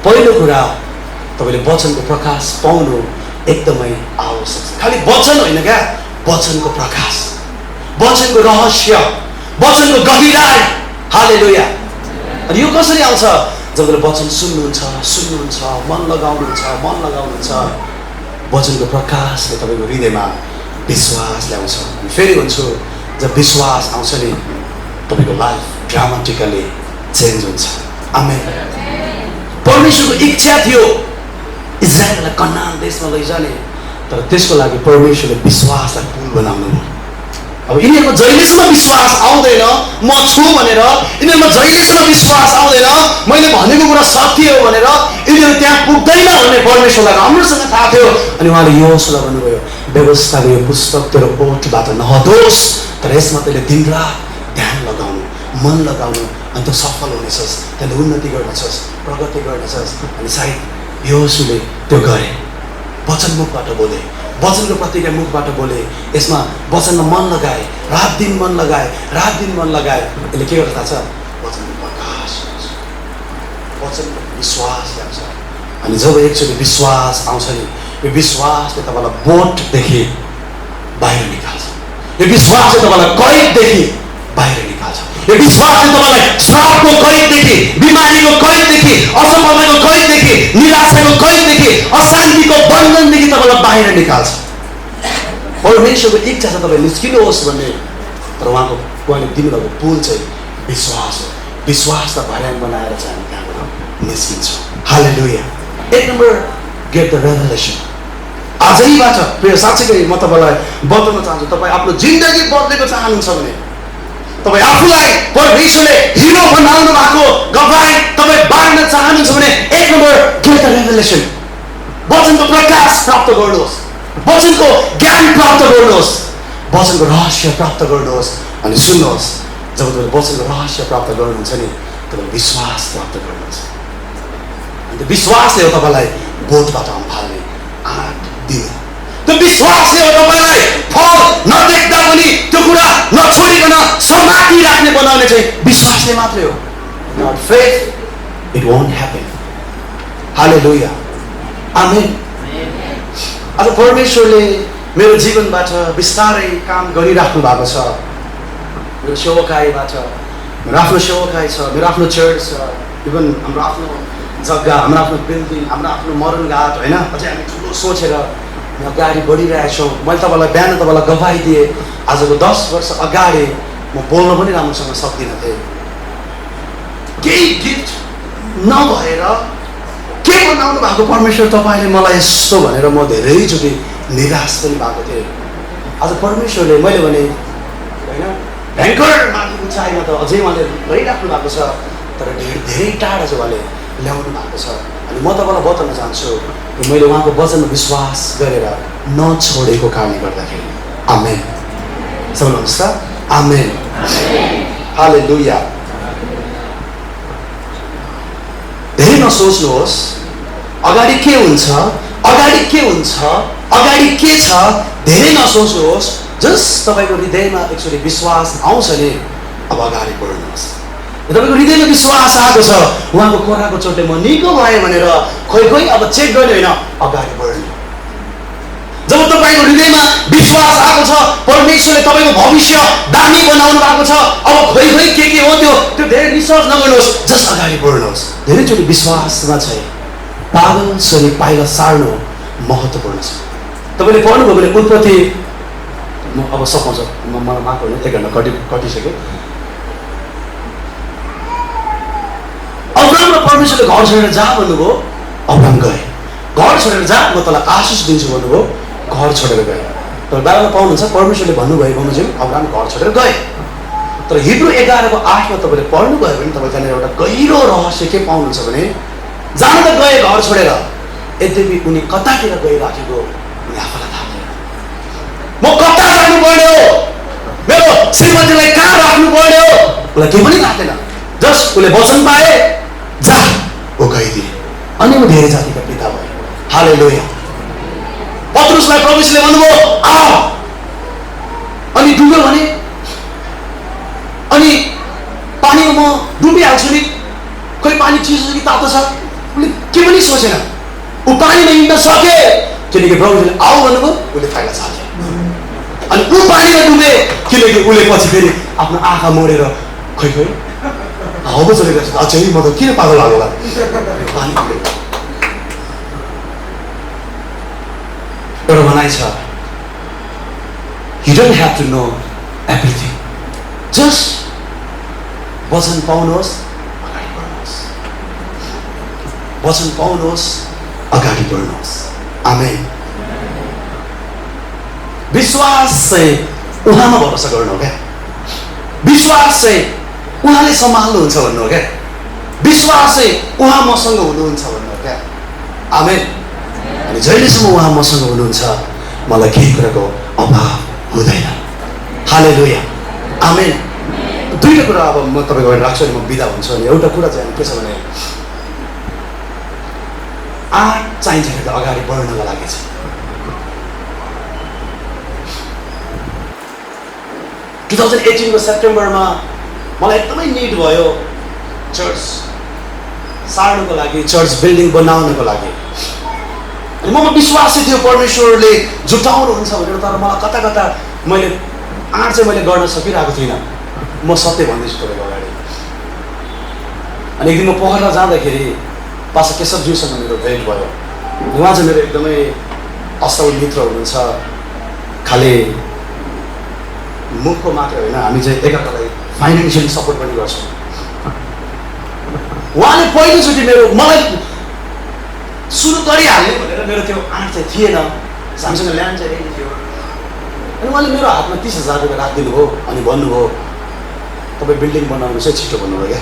पहिलो कुरा तपाईँले वचनको प्रकाश पाउनु एकदमै आवश्यक छ। खालि वचन होइन क्या, वचनको प्रकाश, वचनको रहस्य, वचनको गहिराई। हालेलुया। अनि यो कसरी आउँछ? जब तपाईँले वचन सुन्नुहुन्छ, मन लगाउनुहुन्छ, वचनको प्रकाशले तपाईँको हृदयमा विश्वास ल्याउँछ। फेरि भन्छु, जब विश्वास आउँछ नि तपाईँको लाइफ ड्रामाटिकली चेन्ज हुन्छ। आमेन। परमेश्वरको इच्छा थियो इजरायललाई कनान देशमा लैजाने, तर त्यसको लागि परमेश्वरले विश्वासलाई पुल बनाउनु भयो। अब यिनीहरूको जहिलेसम्म विश्वास आउँदैन म छु भनेर, यिनीहरूमा जहिलेसम्म विश्वास आउँदैन मैले भनेको कुरा सत्य हो भनेर, यिनीहरू त्यहाँ पुग्दैन भन्ने परमेश्वरलाई राम्रोसँग थाहा थियो। अनि उहाँले योशुवालाई भन्नुभयो व्यवस्थाको यो पुस्तक तेरो ओठबाट नहटोस्, तर यसमा तैँले दिनरात ध्यान लगाउनु, मन लगाउनु, अनि तँ सफल हुनेछस्, तैँले उन्नति गर्नेछस्, प्रगति गर्नेछस्। अनि सायद योशुले त्यो गरे, वचन मुखबाट बोले, वचनको प्रतिज्ञा मुखबाट बोले, यसमा वचनमा मन लगाए, रात दिन मन लगाए। यसले के गर्छ थाहा छ? वचनको प्रकाश, वचनको विश्वास ल्याउँछ। अनि जब एकचोटि विश्वास आउँछ नि, यो विश्वासले तपाईँलाई बोटदेखि बाहिर निकाल्छ, यो विश्वासले तपाईँलाई कैददेखि बाहिर निकाल्छ, यो विश्वासले तपाईँलाई श्रापको कैददेखि, बिमारीको कैददेखि, असफलताको कैददेखि, निराशाको कैददेखि, अशान्तिको बन्धनदेखि तपाईँलाई बाहिर निकाल्छ। परमेश्वरको इच्छा छ तपाईँ निस्किनुहोस् भन्ने, तर उहाँले दिनुभएको पुल चाहिँ विश्वास हो। विश्वासलाई भर्याङ बनाएर चाहिँ हामी त्यहाँबाट निस्किन्छौँ। हालेलुया। एक नम्बर, गेट द रेभलेसन। आजैबाट प्रिय साँच्चै म तपाईँलाई बताउन चाहन्छु, तपाईँ आफ्नो जिन्दगी बदलेको चाहनुहुन्छ भने, तपाईँ आफूलाई परमेश्वरले हिरो बनाउनु भएको गवाई तपाईँ बाँड्न चाहनुहुन्छ भने एक नम्बर, गेट द रेभलेसन। वचनको प्रकाश प्राप्त गर्नुहोस्, वचनको ज्ञान प्राप्त गर्नुहोस्, वचनको रहस्य प्राप्त गर्नुहोस्। अनि सुन्नुहोस्, जब तपाईँ वचनको रहस्य प्राप्त गर्नुहुन्छ नि तपाईँ विश्वास प्राप्त गर्नुहुन्छ। अन्त विश्वासले हो तपाईँलाई बोटबाट फाल्ने आँट दिनु, त्यो विश्वासले हो तपाईँलाई फल नदेख्दा पनि त्यो कुरा नछोडिकन समाति राख्ने बनाउने चाहिँ विश्वासले मात्रै हो। Without faith it won't happen. हालेलुया। आमेन। आज परमेश्वरले मेरो जीवनबाट बिस्तारै काम गरिराख्नु भएको छ। मेरो सेवकाईबाट, मेरो आफ्नो सेवकाई छ, मेरो आफ्नो चर्च छ, इभन हाम्रो आफ्नो जग्गा, हाम्रो आफ्नो बिल्डिङ, हाम्रो आफ्नो मरणघाट होइन, अझै हामी ठुलो सोचेर यहाँ अगाडि बढिरहेको छौँ। मैले तपाईँलाई बिहान तपाईँलाई गवाई दिएँ, आजको 10 वर्ष अगाडि म बोल्न पनि राम्रोसँग सक्दिनँ थिएँ। केही गिफ्ट नभएर के बनाउनु भएको परमेश्वर तपाईँले मलाई यस्तो भनेर म धेरैचोटि निराश पनि भएको थिएँ। आज परमेश्वरले मैले भने होइन भयङ्कर माथि उचाइमा त अझै उहाँले गइराख्नु भएको छ, तर धेरै टाढा चाहिँ उहाँले ल्याउनु भएको छ। अनि म तपाईँलाई बताउन चाहन्छु कि मैले उहाँको वचनमा विश्वास गरेर नछोडेको कारणले गर्दाखेरि। आमेन। सबैले भन्नुहोस् त आमेन। हालेलुया। धेरै नसोच्नुहोस् अगाडि के हुन्छ, अगाडि के हुन्छ, अगाडि के छ, धेरै नसोच्नुहोस्। जस्ट तपाईँको हृदयमा एकचोटि विश्वास आउँछ नि, अब अगाडि बढ्नुहोस्। तपाईँको हृदयमा विश्वास आएको छ, उहाँको कोराको चोटले म निको भएँ भनेर खोइ खोइ अब चेक गर्ने होइन, अगाडि बढ्ने। जब तपाईँको हृदयमा विश्वास आएको छ, परमेश्वरले तपाईँको भविष्य दामी बनाउनु भएको छ, अब खोइ खोइ के हो त्यो धेरै रिसर्च नगर्नुहोस्, जस्ट अगाडि बढ्नुहोस्। धेरैचोटि विश्वासमा चाहिँ पागल सरी पाइला सार्नु महत्त्वपूर्ण छ। तपाईँले पढ्नुभयो भने उत्पत्ति, म अब सघाउँछ मलाई माफ गर्नु, 1 घन्टा कटिसक्यो। अब्राम र परमेश्वरले घर छोडेर जा भन्नुभयो, अब्राम गए। घर छोडेर जा, म तँलाई आशिष दिन्छु भन्नुभयो, घर छोडेर गए। तर बाइबलमा पाउनुहुन्छ परमेश्वरले भन्नुभयो बमोजिम अब्राम घर छोडेर गए। तर हिब्रू 11:8 तपाईँले पढ्नुभयो भने तपाईँ त्यहाँनिर एउटा गहिरो रहस्य के पाउनुहुन्छ भने जान त गए घर छोडेर, यद्यपि उनी कतातिर गइराखेको उनी आफूलाई थाहा थिएन। म कता जानुपर्ने हो, मेरो श्रीमतीलाई कहाँ राख्नुपर्ने हो, उसलाई केही पनि थाहा थिएन। जस्ट उसले वचन पाए, जा ऊ गइदिए, अनि ऊ धेरै जातिका पिता भए। हालेलुया। पत्रुसलाई प्रभुले भन्नुभयो आ, अनि डुब्यो भने, अनि पानीमा म डुबिहाल्छु नि, खोइ पानी चिसो छ कि तातो छ, उसले के पनि सोचेन। ऊ पानीमा हिँड्न सके किनकि प्रभुले आऊ भन्नुभयो, उसले फाइला चाल्यो। अनि ऊ पानीमा डुबे किनकि उसले पछि फेरि आफ्नो आँखा मोडेर खोइ खोइ हावा चलेको छ, अझै म त किन पागल लाग्यो होला पानी डुबे। एउटा भनाइ छ, you don't have to know everything, just वचन पाउनुहोस् अगाडि बढ्नुहोस्, वचन पाउनुहोस् अगाडि बढ्नुहोस्। आमेन। विश्वास चाहिँ उहाँमा भरोसा गर्नु हो क्या, विश्वास चाहिँ उहाँले सम्हाल्नुहुन्छ भन्नु हो क्या, विश्वास चाहिँ उहाँ मसँग हुनुहुन्छ भन्नु हो क्या। आमेन। अनि जहिलेसम्म उहाँ मसँग हुनुहुन्छ मलाई केही कुराको अभाव हुँदैन। हालेलुया। आमेन। दुईवटा कुरा अब म तपाईँको अगाडि राख्छु अनि म बिदा हुन्छु। अनि एउटा कुरा चाहिँ के छ भने आँट चाहिन्छ कि त अगाडि बढ्नको लागि चाहिँ। सेप्टेम्बरमा मलाई एकदमै निड भयो चर्च सार्नुको लागि, चर्च बिल्डिङ बनाउनको लागि। अनि ममा विश्वासै थियो परमेश्वरले जुटाउनुहुन्छ भनेर, तर मलाई कता कता मैले आँट चाहिँ मैले गर्न सकिरहेको थिइनँ। म सत्य भन्दैछु तपाईँको अगाडि। अनि एक दिन म पोखरा जाँदाखेरि पास्टर केशवज्यूसँग मेरो भेट भयो। उहाँ चाहिँ मेरो एकदमै असल मित्र हुनुहुन्छ। खालि मुखको मात्र होइन, हामी चाहिँ एकअर्कालाई फाइनेन्सियली सपोर्ट पनि गर्छौँ। उहाँले पहिलोचोटि मलाई सुरु गरिहाल्ने भनेर मेरो त्यो आँट चाहिँ थिएन, हामीसँग ल्यान्ड चाहिँ रेडी थियो। अनि उहाँले मेरो हातमा 30,000 रुपियाँ राखिदिनु भयो अनि भन्नुभयो तपाईँ बिल्डिङ बनाउनुहोस् है छिटो भन्नुभयो क्या।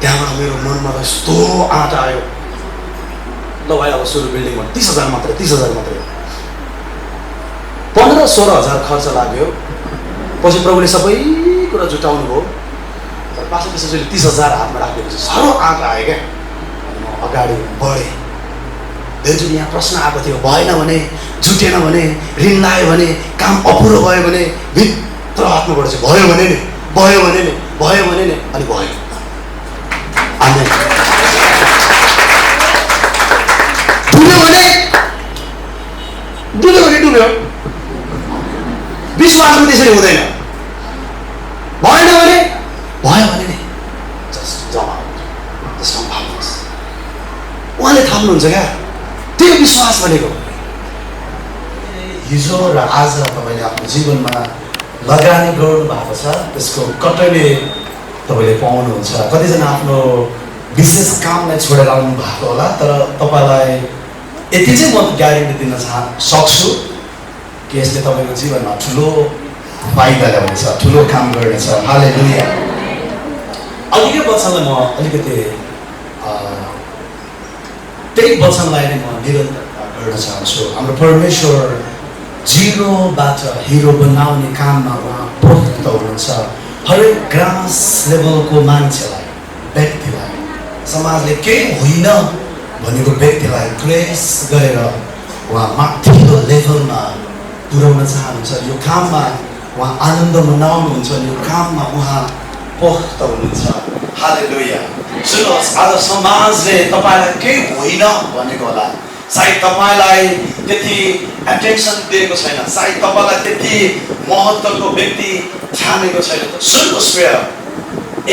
त्यहाँबाट मेरो मनमा त यस्तो आँट आयो, ल भाइ अब सुरु बिल्डिङ बना। 30,000 मात्रै, 30,000 मात्रै। 15-16,000 खर्च लाग्यो। पछि प्रभुले सबै कुरा जुटाउनु भयो। तर पास्टर त्यसैले 30,000 हातमा राखिदिएपछि साह्रो आँट आयो क्या। अनि म अगाडि बढेँ। धेरैचोटि यहाँ प्रश्न आएको थियो, भएन भने, जुटेन भने, ऋण लायो भने, काम अपुरो भयो भने, भित्र हातमा चाहिँ भयो भने नि, भयो भने नि, भयो भने नि, अनि भयो। आमेन। डुब्यो भने डुब्यो। विश्वासमा त्यसरी हुँदैन। भएन भने भयो भने नि, जस्ट जमा बुझ्नुहुन्छ क्या? त्यो विश्वास भनेको हिजो र आज तपाईँले आफ्नो जीवनमा लगानी गर्नु भएको छ, त्यसको कटैले तपाईँले पाउनुहुन्छ। कतिजना आफ्नो विशेष कामलाई छोडेर आउनु भएको होला, तर तपाईँलाई यति चाहिँ म ग्यारेन्टी दिन सक्छु कि यसले तपाईँको जीवनमा ठुलो फाइदा ल्याउनेछ, ठुलो काम गर्नेछ। हालेलुया। अघिकै वचनलाई म अलिकति त्यही वचनलाई नै म निरन्तरता गर्न चाहन्छु। हाम्रो परमेश्वर जिरोबाट हिरो बनाउने काममा उहाँ प्रवृत्त हुनुहुन्छ। हरेक ग्रास लेभलको मान्छेलाई, व्यक्तिलाई, समाजले केही होइन भनेको व्यक्तिलाई प्रेस गरेर उहाँ माथिल्लो लेभलमा पुर्याउन चाहनुहुन्छ। यो काममा उहाँ आनन्द मनाउनुहुन्छ, यो काममा उहाँ प्रवृत्त हुनुहुन्छ। हालेलुया। सुन्नुहोस्, आज समाजले तपाईँलाई केही होइन भनेको होला, सायद तपाईँलाई त्यति एटेन्सन दिएको छैन, सायद तपाईँलाई त्यति महत्त्वको व्यक्ति ठानेको छैन। सुन्नुहोस् प्रिय,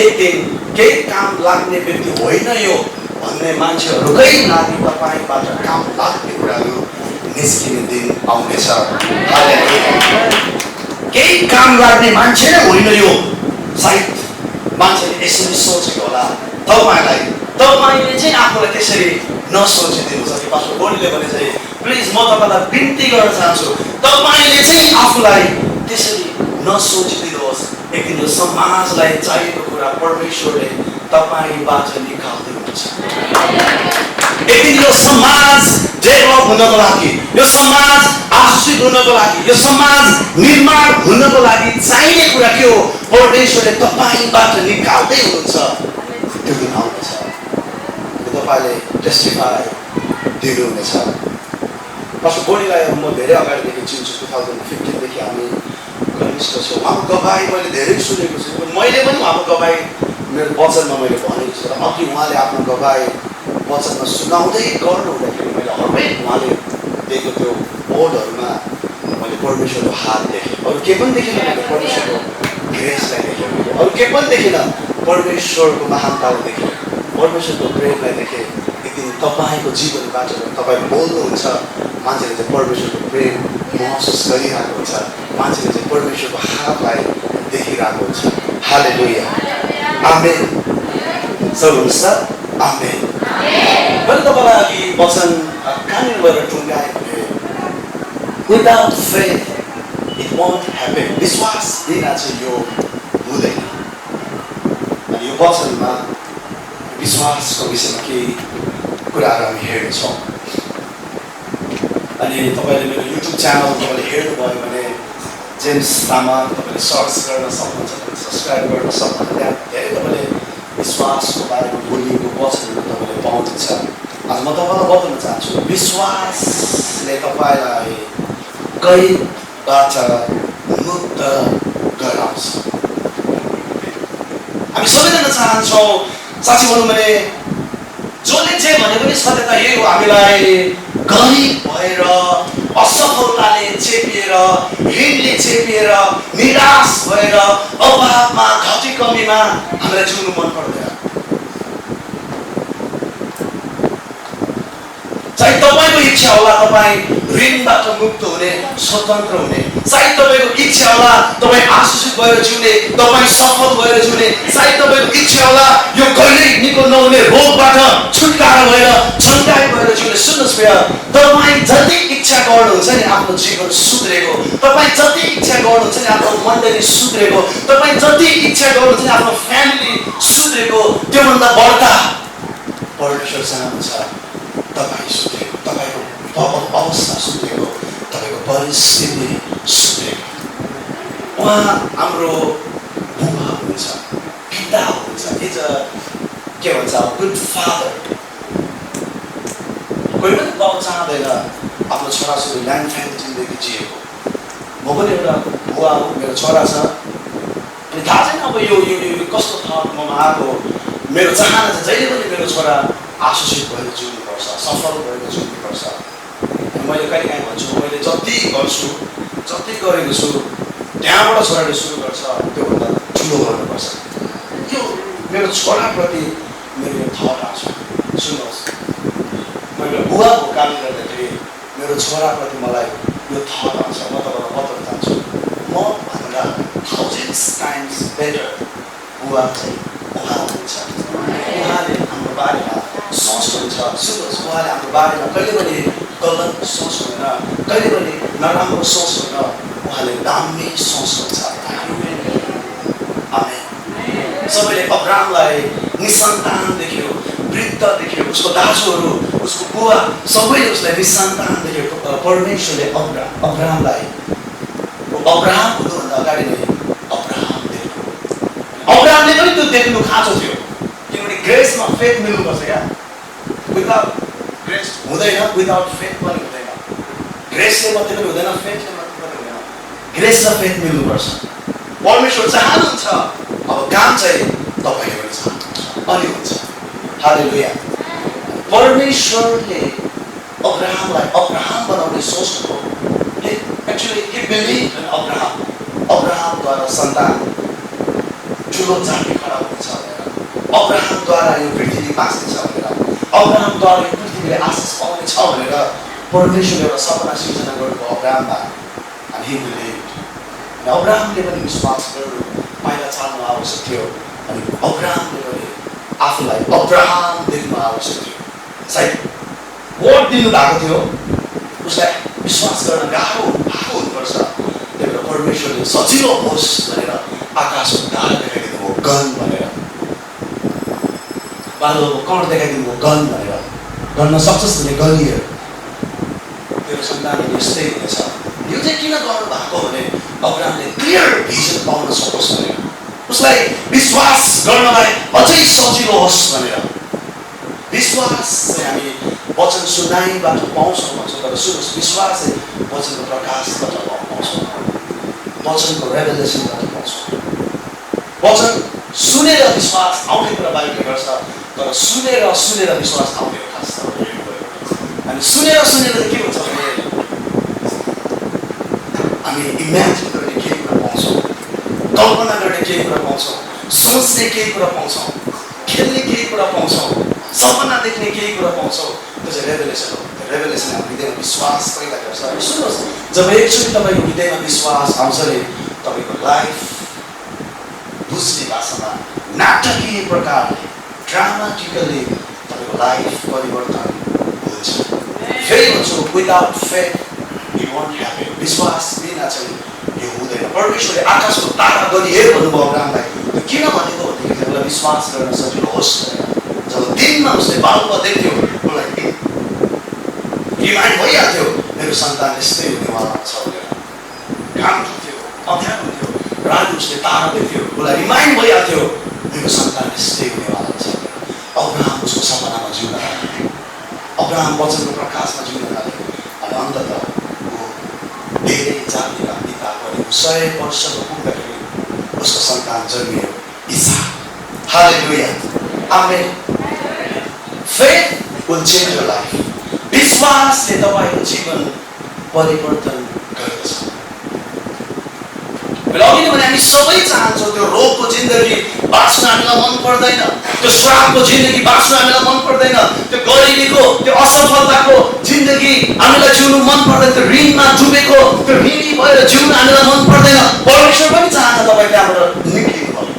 एक दिन केही काम लाग्ने व्यक्ति होइन यो भन्ने मान्छेहरूकै लागि तपाईँबाट काम लाग्ने कुराहरू निस्किने दिन आउनेछ। केही काम लाग्ने मान्छे नै होइन यो, सायद मान्छेले यसरी सोचेको होला। तपाईँले चाहिँ आफूलाई त्यसरी नसोचिदिनुहोस्। कि पास्टर गोलीले भने चाहिँ प्लिज म तपाईँलाई बिन्ती गर्न चाहन्छु, तपाईँले चाहिँ आफूलाई त्यसरी नसोचिदिनुहोस्। एक दिन यो समाजलाई चाहिएको कुरा परमेश्वरले तपाईँबाट निकाल्दै हुनुहुन्छ। एक दिन यो समाज डेभलप हुनको लागि, यो समाज आशिषित हुनको लागि, यो समाज निर्माण हुनको लागि चाहिने कुरा के हो? परमेश्वरले तपाईँबाट निकाल्दै हुनुहुन्छ। त्यो दिन आउनेछ, तपाईँले टेस्टिफाई दिनुहुनेछ। पास्टर गोलीलाई म धेरै अगाडिदेखि चिन्छु, 2015देखि हामी घनिष्ठ छौँ। उहाँको गवाई मैले धेरै सुनेको छु, मैले पनि उहाँको गवाई मेरो वचनमा मैले भनेको छु। र अघि उहाँले आफ्नो गवाई वचनमा सुनाउँदै गर्नु हुँदाखेरि मैले हरेक उहाँले दिएको त्यो बोर्डहरूमा मैले परमेश्वरको हात देखेँ। अरू के पनि देखिनँ, मैले परमेश्वरको ग्रेसलाई देखेँ, अरू के पनि देखिनँ, परमेश्वरको महानतालाई देखेँ, परमेश्वरको प्रेमलाई देखेँ। एक दिन तपाईँको जीवनबाट तपाईँ बोल्नुहुन्छ, मान्छेले चाहिँ परमेश्वरको प्रेम महसुस गरिरहेको हुन्छ, मान्छेले चाहिँ परमेश्वरको हातलाई देखिरहेको हुन्छ। हालेलुया। आमेन। सुन्नुहोस् त, आमेन। मैले तपाईँलाई अघि वचन कहाँनिर गएर टुङ्गाएँ भने without faith it won't happen. विश्वास बिना चाहिँ यो हुँदैन। अनि यो वचनमा विश्वासको विषयमा केही कुराहरू हामी हेर्नेछौँ। अनि तपाईँले मेरो युट्युब च्यानल तपाईँले हेर्नुभयो भने जेम्स तामाङ तपाईँले सर्च गर्न सक्नुहुन्छ, सब्सक्राइब गर्न सक्नुहुन्छ। त्यहाँ धेरै तपाईँले विश्वासको बारेमा बोलिएको वचनहरू तपाईँले पाउनुहुन्छ। आज म तपाईँलाई बताउन चाहन्छु, विश्वासले तपाईँलाई कैदबाट मुक्त गराउँछ। हामी सबैजना चाहन्छौँ, साँच्चै भनौँ भने जसले जे भने पनि सत्यता यही हो, हामीलाई गरिब भएर, असफलताले चेपिएर, ऋणले चेपिएर, निराश भएर, अभावमा, घटी कमीमा हामीलाई जिउनु मन पर्दैन। चाहे तपाईँको इच्छा होला तपाईँ ऋणबाट मुक्त हुने, स्वतन्त्र हुने, सायद तपाईँको इच्छा होला तपाईँ आशिषित भएर जिउने, तपाईँ सफल भएर जिउने, सायद तपाईँको इच्छा होला यो कहिल्यै निको नहुने रोगबाट छुटकारा भएर चङ्गाई भएर जिउने। सुन्नुहोस् प्रिय, तपाईँ जति इच्छा गर्नुहुन्छ नि आफ्नो जीवन सुध्रेको, तपाईँ जति इच्छा गर्नुहुन्छ नि आफ्नो मण्डली सुध्रेको, तपाईँ जति इच्छा गर्नुहुन्छ नि आफ्नो फ्यामिली सुध्रेको, त्योभन्दा बढ्ता परमेश्वर चाहनुहुन्छ तपाईँ सुध्रेको, तपाईँको अवस्था सुध्रेको, तपाईँको परिस्थिति सुध्रेको। उहाँ हाम्रो बुबा हुनुहुन्छ, पिता हुनुहुन्छ। इज अ के भन्छ, गुड फादर। कोही पनि बाउ चाहँदैन आफ्नो छोराछोरी ल्यान्ड फ्यामिली जिन्दगी जिएको। म पनि एउटा बुवा हो, मेरो छोरा छ, अनि थाहा छैन अब यो कस्तो थर्ममा आएको। मेरो चाहना चाहिँ जहिले पनि मेरो छोरा आशिषित भएर जिउनुपर्छ, सफल भएर जिउनुपर्छ। मैले कहिले काहीँ भन्छु, मैले जति गर्छु, जति गरेको छु त्यहाँबाट छोराले सुरु गर्छ, त्योभन्दा ठुलो गर्नुपर्छ। त्यो मेरो छोराप्रति मेरो यो थट आउँछ। सुन्नुहोस्, मैले बेला बुवाको काम गर्दाखेरि मेरो छोराप्रति मलाई यो थट आउँछ, म तपाईँलाई बताउन चाहन्छु, म भन्दा थाउजन्ड्स टाइम्स बेटर बुवा चाहिँ उहाँ हुनुहुन्छ। उहाँले हाम्रो बारेमा सोच्नुहुन्छ। सुन्नुहोस्, उहाँले हाम्रो बारेमा कहिले पनि गलत सोच्नुहुन्न, कहिले पनि नराम्रो सोच्नुहुन्न, उहाँले दामी सोच्नुहुन्छ। आमेन। सबैले अब्राहमलाई निसन्तान देख्यो, वृद्ध देख्यो, उसको दाजुहरू, उसको बुवा सबैले उसलाई निसन्तान देख्यो। परमेश्वरले अब्राहमलाई अब्राहम हुनुभन्दा अगाडि नै अब्राहम देख्यो। अब्राहमले पनि त्यो देख्नु खाँचो थियो, किनभने ग्रेसमा फेथ मिल्नुपर्छ। क्या विदाउट ग्रेस हुँदैन, विदाउट फेथ पनि हुँदैन। ग्रेसले मात्रै पनि हुँदैन, फेथले मात्रै पनि हुँदैन। ग्रेस र फेथ मिल्नुपर्छ। परमेश्वर चाहनुहुन्छ, अब काम चाहिँ तपाईँले पनि चाहनुहुन्छ, अनि हुन्छ। हालेलुया। परमेश्वरले अब्राहमलाई अब्राहम बनाउने सोच्नुभयो। Actually he believed in Abraham. अब्राहमद्वारा सन्तान ठुलो जाति खडा हुनेछ भनेर, अब्राहमद्वारा यो पृथ्वी बाँच्नेछ भनेर, अब्राहमद्वारा यो पृथ्वीले आशिष पाउनेछ भनेर परमेश्वरले एउटा सपना सिर्जना गर्नुभयो अब्राहममा। And he believed। अब्राहमले पनि विश्वास गर्नु पाइला चाल्नु आवश्यक थियो। अनि अब्राहमले पनि आफूलाई अब्राहम देख्नु आवश्यक थियो। सायद वोट दिनु भएको थियो, उसलाई विश्वास गर्न गाह्रो हुनुपर्छ। त्यही भएर परमेश्वरले सजिलो होस् भनेर आकाशको तारा देखाइदिनु भयो, गन भनेर। बादलको कण देखाइदिनु भयो, गन भनेर। गर्न सक्छस् भने गनियो, तेरो सन्तानले यस्तै हुनेछ। यो चाहिँ किन गर्नु भएको भने अब्राहमले क्लियर भिजन पाउन सकोस् भनेर, उसलाई विश्वास गर्नलाई अझै सजिलो होस् भनेर। विश्वास चाहिँ हामी वचन सुनाइबाट पाउँछौँ भन्छौँ, तर सुन्नुहोस्, विश्वास चाहिँ वचनको प्रकाशबाट पाउँछौँ, वचनको रेभेलेसनबाट पाउँछौँ। वचन सुनेर विश्वास आउने कुरा बाइबलले गर्छ, तर सुनेर विश्वास आउने खास। अनि सुनेर के हुन्छ भने हामी इमेजिन गर्ने केही कुरा पाउँछौँ, कल्पना गर्ने केही कुरा पाउँछौँ, सोच्ने केही कुरा पाउँछौँ, खेल्ने केही कुरा पाउँछौँ, सपना देख्ने केही कुरा पाउँछौँ। त्यो चाहिँ रेभेलेसन हो। रेभेलेसन हाम्रो हृदयमा विश्वास पैदा गर्छ। अनि सुन्नुहोस्, जब एकचोटि तपाईँको हृदयमा विश्वास आउँछ नि, तपाईँको लाइफ बुझ्ने भाषामा नाटकीय प्रकारले ड्रामाटिकली तपाईँको लाइफ परिवर्तन हुन्छ। फेरि भन्छु, without faith it won't happen. विश्वास बिना चाहिँ यो हुँदैन। परमेश्वरले आकाशको तारा गनिहेर भन्नुभयो अब्राहमलाई। त्यो किन भनेको भनेदेखि त्यसलाई विश्वास गर्न सजिलो होस् भनेर। जब दिनमा उसले बालुवा देख्थ्यो, उसलाई रिमाइन्ड भइहाल्थ्यो, मेरो सन्तान यस्तै हुनेवाला छ भनेर। घाम थियो, अँध्यारो हुन्थ्यो, राति उसले तारा देख्थ्यो, उसलाई रिमाइन्ड भइहाल्थ्यो, मेरो सन्तान यस्तै हुनेवाला छ भनेर। अब्राहम उसको सपनामा जिउन लाग्यो, अब्राहम वचनको प्रकाशमा जिउन लाग्यो। अनि अन्ततः धेरै जातिका पिता पनि 100 वर्षको पुग्दाखेरि उसको सन्तान जन्मियो, इसाक। हालेलुया, आमेन। Faith will change your life. विश्वासले तपाईँको जीवन परिवर्तन गर्दछ। किनभने हामी सबै चाहन्छौँ त्यो रोगको जिन्दगी बाँच्न हामीलाई मन पर्दैन, त्यो श्रापको जिन्दगी बाँच्न हामीलाई मन पर्दैन, त्यो गरिबीको त्यो असफलताको जिन्दगी हामीलाई जिउनु मन पर्दैन, त्यो ऋणमा डुबेको त्यो ऋणी भएर जिउन हामीलाई मन पर्दैन। परमेश्वर पनि चाहन्छ तपाईँ त्यहाँबाट निक्लिनु पर्यो।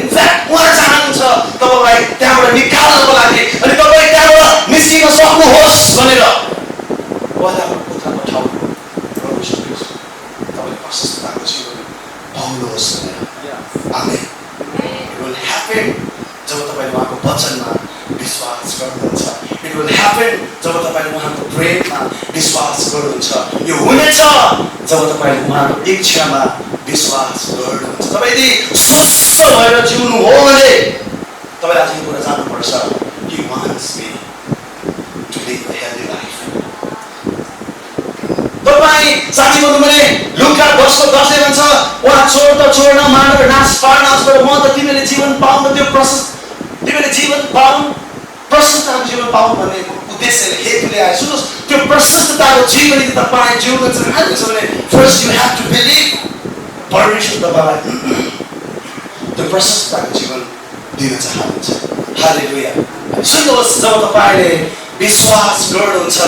इनफ्याक्ट उहाँ चाहनुहुन्छ तपाईँलाई त्यहाँबाट निकाल्नको लागि, अनि तपाईँ त्यहाँबाट निस्किन सक्नुहोस् भनेर उहाँलाई पुत्रको ठाउँ परमेश्वर तपाईँले प्रशस्तताको जीवन पाउनुहोस् भनेर। आमेन। इट विल ह्यापन जब तपाईँले उहाँको वचनमा विश्वास गर्नुहुन्छ। इट विल ह्यापन जब तपाईँले उहाँको प्रेममा विश्वास गर्नुहुन्छ। यो हुनेछ जब तपाईँले उहाँको इच्छामा विश्वास गर्नुहुन्छ। तपाईँ यदि स्वस्थ भएर जिउनु हो भने तपाईँले आज यो कुरा जान्नुपर्छ, He wants me to live a healthy life। तपाईँ साथी भन्नु भने लुका 10:10 भन्छ, उहाँ चोर त चोर्न, मार्न र नाश पार्न, तर म त तिमीले जीवन पाउन, त्यो तिमीले जीवन पाउन, प्रशस्तताको जीवन पाउन भन्ने उद्देश्यले हेतुले आए। सुन्नुहोस्, त्यो प्रशस्तताको जीवन यदि तपाईँ जिउन चाहनुहुन्छ भने first you have to believe. परमेश्वर तपाईँलाई त्यो प्रशस्तताको जीवन दिन चाहनुहुन्छ। हालेलुया। सुन्नुहोस्, जब तपाईँले विश्वास गर्नुहुन्छ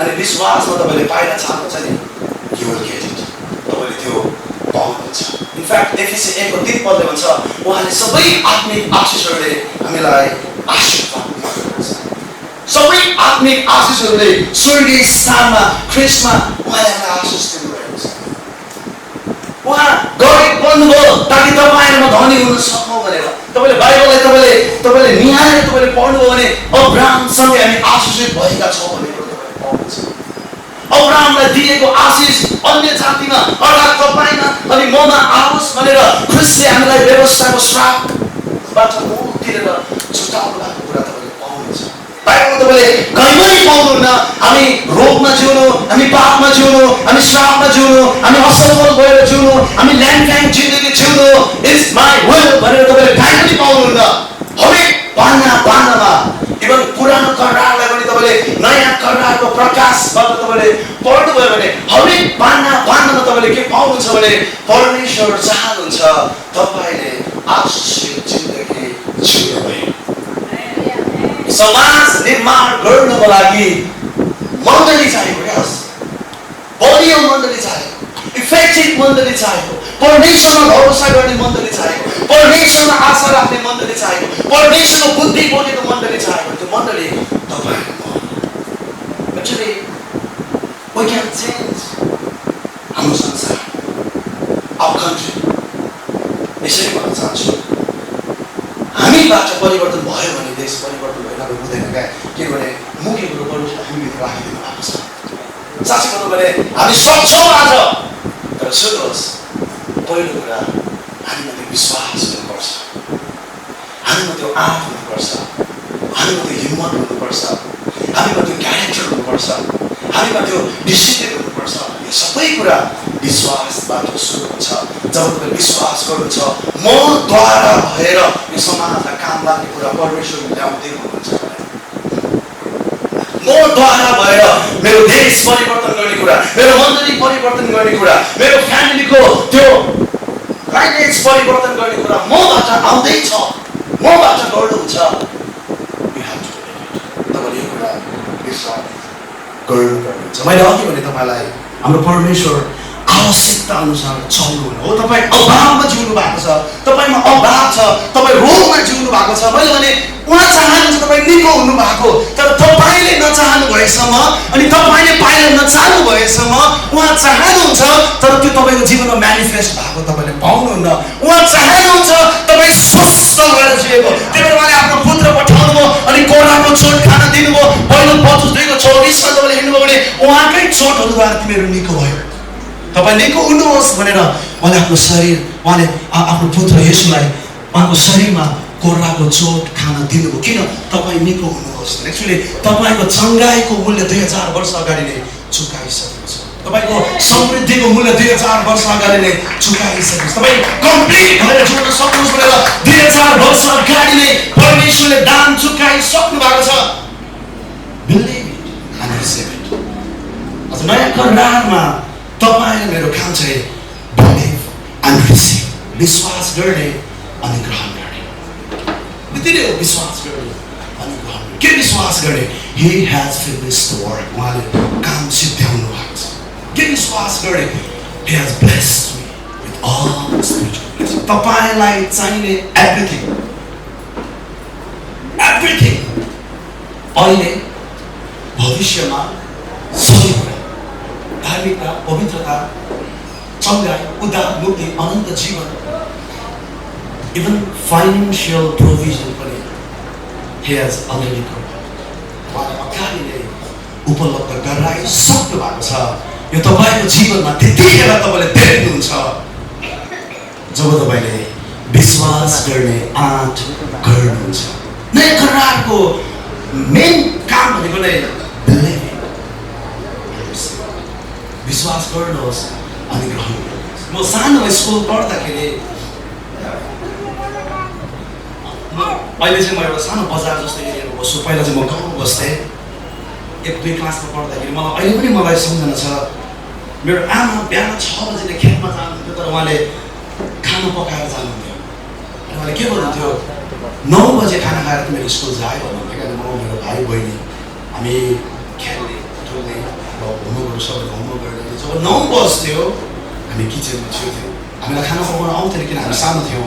अनि विश्वासमा तपाईँले पाइन चाहनुहुन्छ नि you will get it. तपाईँले त्यो पाउनुहुन्छ. इनफ्याक्ट एफिसी 1:3 भन्छ उहाँले सबै आत्मिक आशिषहरूले हामीलाई आशीर्वाद गर्नुहुन्छ. सबै आत्मिक आशिषहरूले स्वर्गीय स्थानमा ख्रिस्टमा उहाँले हामीलाई आशिष दिनुभएको छ. उहाँ गरिब बन्नुभयो ताकि तपाईँहरूमा धनी हुन सक्नु भनेर. तपाईँले बाइबललाई तपाईँले निहालेर तपाईँले पढ्नुभयो भने अब्राहमसँगै हामी आशिषित भएका छौँ भनेर तपाईँले पाउनुहुन्छ. अब्राहमलाई दिएको आशिष अन्य जातिमा अर्थात् तपाईँमा अनि ममा आओस् भनेर ख्रिस्टले हामीलाई व्यवस्थाको श्रापबाट मुक्तिरेर छुटाउनु भएको कुरा तपाईँले पाउनुहुन्छ. बाइबलमा तपाईँले कहीँ पनि पाउनुहुन्न हामी रोगमा जिउनु, हामी पापमा जिउनु, हामी श्रापमा जिउनु, हामी असफल भएर जिउनु, हामी ल्यान्डलाइन जिन्दगी जिउनु इज माई विल भनेर तपाईँले कहीँ पनि पाउनुहुन्न. हरेक पानामा इभन पुरानो करारलाई पनि तपाईँले नयाँ करारको प्रकाशबाट तपाईँले पढ्नुभयो भने हरेक पानामा तपाईँले के पाउनुहुन्छ भने परमेश्वर चाहनुहुन्छ तपाईँले आशिषित जिन्दगी जिउनुभयो. समाज निर्माण गर्नको लागि मण्डली चाहिएको क्या, बलियो मण्डली चाहिएको, इफेक्टिभ मण्डली चाहिएको, परमेश्वरमा भरोसा गर्ने मण्डली चाहिएको, परमेश्वरमा आशा राख्ने मण्डली चाहिएको, परमेश्वरमा बुद्धि बोकेको मण्डली चाहिएको. त्यो मण्डली तपाईँको. Actually, we can change हाम्रो संसार, our country. यसरी भन्न चाहन्छु हामीबाट परिवर्तन भयो भने देश परिवर्तन भएन हुँदैन क्या. किनभने मुख्य कुरो परमेश्वरले हामीभित्र राखिदिनु भएको छ. साँच्चै भन्नु भने हामी सक्छौँ आज. तर सुन्नुहोस्, पहिलो कुरा हामीमा त्यो विश्वास हुनुपर्छ, हामीमा त्यो आँट हुनुपर्छ, हामीमा त्यो हिम्मत हुनुपर्छ, हामीमा त्यो क्यारेक्टर हुनुपर्छ, हामीमा त्यो डिसिप्लिन हुनुपर्छ. यो सबै कुरा विश्वासबाट सुरु हुन्छ. जब तपाईँले विश्वास गर्नुहुन्छ मद्वारा भएर यो समाजलाई काम लाग्ने कुरा परमेश्वरले ल्याउँदै हुनुहुन्छ. मद्वारा भएर मेरो देश परिवर्तन गर्ने कुरा, मेरो मण्डली परिवर्तन गर्ने कुरा, मेरो फ्यामिलीको त्यो लाइनेज परिवर्तन गर्ने कुरा मबाट आउँदैछ, मबाट गर्नुहुन्छ. तपाईँले यो कुरा विश्वास गर्नुपर्ने हुन्छ. मैले अघि भने तपाईँलाई हाम्रो परमेश्वर आवश्यकता अनुसार चल्नु हो. तपाईँ अभावमा जिउनु भएको छ, तपाईँमा अभाव छ, तपाईँ रोगमा जिउनु भएको छ. मैले भने उहाँ चाहनुहुन्छ तपाईँ निको हुनु भएको, तर तपाईँले नचाहनु भएसम्म अनि तपाईँले पाएर नचाहनु भएसम्म उहाँ चाहनुहुन्छ तर त्यो तपाईँको जीवनमा म्यानिफेस्ट भएको तपाईँले पाउनुहुन्न. उहाँ चाहनुहुन्छ तपाईँ स्वस्थ भएर जिएको. त्यही भएर उहाँले आफ्नो पुत्र पठाउनु भयो अनि कोराको चोट खान दिनुभयो. पहिलो पत्रुस 2:24 तपाईँले हेर्नुभयो भने उहाँकै चोटहरूद्वारा तिमीहरू निको भयो. तपाईँ निको हुनुहोस् भनेर उहाँले आफ्नो शरीर, उहाँले आफ्नो पुत्र येशूलाई उहाँको शरीरमा कोराको चोट खान दिनुभयो. किन? तपाईँ निको हुनुहोस्. एक्चुअली तपाईँको चङ्गाईको मूल्य 2000 वर्ष अगाडि नै चुकाइसकेको छ. तपाईँको समृद्धिको मूल्य 2000 वर्ष अगाडि नै चुकाइसकेको छ. तपाईँ कम्प्लिट भएर जिउन सक्नुहोस् भनेर 2000 वर्ष अगाडि नै परमेश्वरले दान चुकाइसक्नु भएको छ. Believe it and receive it. आज नयाँ करारमा तपाईँ मेरो काम चाहिँ believe and receive. विश्वास गर्ने अनि ग्रहण गर्ने. बित्तिकै हो विश्वास गर्ने अनि ग्रहण गर्ने. के विश्वास गर्ने? He has finished the work. उहाँले काम सिद्ध्याउनु भएको छ. के विश्वास गर्ने? He has blessed me with all spiritual blessings. तपाईँलाई चाहिने everything. अहिले भविष्यमा सबै कुरा, धार्मिकता, पवित्रता, चङ्गाई, उद्धार, मुक्ति, अनन्त जीवन, इभन फाइनेन्सियल प्रोभिजन पनि he has already provided. उहाँले अगाडि नै उपलब्ध गराइसक्नु भएको छ. यो तपाईँको जीवनमा त्यतिखेर तपाईँले देख्नुहुन्छ जब तपाईँले विश्वास गर्ने आँट गर्नुहुन्छ. नयाँ करारको मेन काम भनेको नै विश्वास गर्नुहोस् अनि ग्रहण गर्नुहोस्. म सानोमा स्कुल पढ्दाखेरि अहिले चाहिँ म एउटा सानो बजार जस्तो एरियामा बस्छु. पहिला चाहिँ म गाउँमा बस्थेँ. 1-2 क्लासमा पढ्दाखेरि अहिले पनि मलाई सम्झना छ. मेरो आमा बिहान 6 बजीले खेतमा जानुहुन्थ्यो तर उहाँले खाना पकाएर जानुहुन्थ्यो. अनि उहाँले के भन्नुहुन्थ्यो? 9 बजे खाना खाएर तिमीहरू स्कुल जायो भन्नुहुन्थ्यो. किनभने म, मेरो भाइ बहिनी हामी खेल्ने ठुल्ने अब होमवर्कहरू सबैको होमवर्क गर्ने जब 9 बज्थ्यो हामी किचनमा छिर्थ्यौँ हामीलाई खाना पकाउन आउँथेन किन हामी सानो थियौँ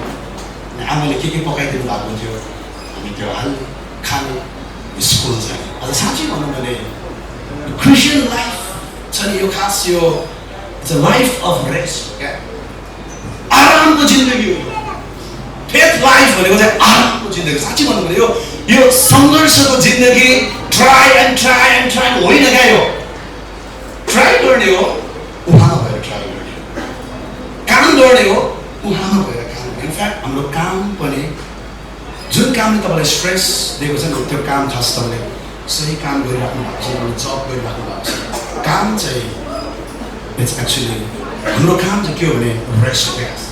अनि आमाले के पकाइदिनु भएको हुन्थ्यो हामी त्यो हाल्ने खाने स्कुल जाने अझ साँच्चै भनौँ भने क्रिस्चियन लाइफ छ नि यो खास यो it's a life of rest क्या आरामको जिन्दगी हो फेथ लाइफ भनेको चाहिँ आरामको जिन्दगी साँच्चै भन्नु भने यो सङ्घर्षको जिन्दगी ट्राई एन्ड होइन क्या यो ट्राई गर्ने हो उहाँमा भएर ट्राई गर्ने काम गर्ने हो उहाँमा भएर काम गर्ने इनफ्याक्ट हाम्रो काम पनि जुन कामले तपाईँलाई स्ट्रेस दिएको छ नि त्यो काम खास तपाईँले सही काम गरिराख्नु भएको छ तपाईँले जब गरिराख्नु भएको छ काम चाहिँ इट्स एक्चुली हाम्रो काम चाहिँ के हो भने रेस्ट अभ्यास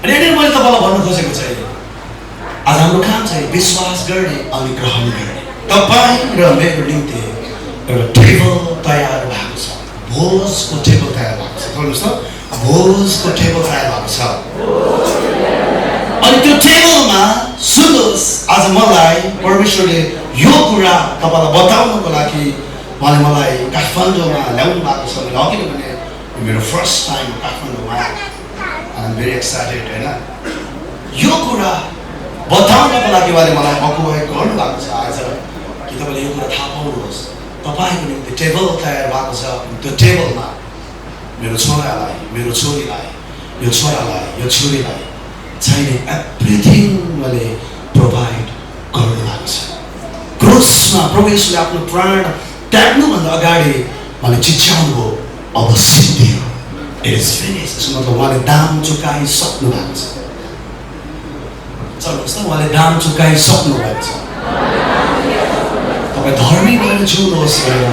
अनि यहाँनिर मैले तपाईँलाई भन्नु खोजेको चाहिँ आज हाम्रो काम चाहिँ विश्वास गर्ने अनि ग्रहण गर्ने तपाईँ र मेरो निम्ति एउटा टेबल तयार भएको छ भोजको टेबल तयार भएको छ भन्नुहोस् त भोजको टेबल तयार भएको छ अनि त्यो टेबलमा सुन्नुहोस् आज मलाई परमेश्वरले यो कुरा तपाईँलाई बताउनको लागि उहाँले मलाई काठमाडौँमा ल्याउनु भएको छ मैले अघि नै भने मेरो फर्स्ट टाइम काठमाडौँमा I'm very excited होइन यो कुरा बताउनको लागि उहाँले मलाई अगुवाई गर्नु भएको छ आज कि तपाईँले यो कुरा थाहा पाउनुहोस् तपाईँको निम्ति टेबल तयार भएको छ त्यो टेबलमा मेरो छोरालाई मेरो छोरीलाई यो छोरालाई यो छोरीलाई चाहिने एभ्रिथिङ मैले प्रोभाइड गर्नु भएको छ क्रुसमा प्रभु येशूले आफ्नो प्राण त्याग्नुभन्दा अगाडि मैले चिच्याउनु हो अब सिद्धियो इट इज फिनिश मतलब उहाँले दाम चुकाइसक्नु भएको छ चल्नुहोस् त उहाँले दाम चुकाइसक्नु भएको छ तपाईँ धर्मी भएर जिउनुहोस् भनेर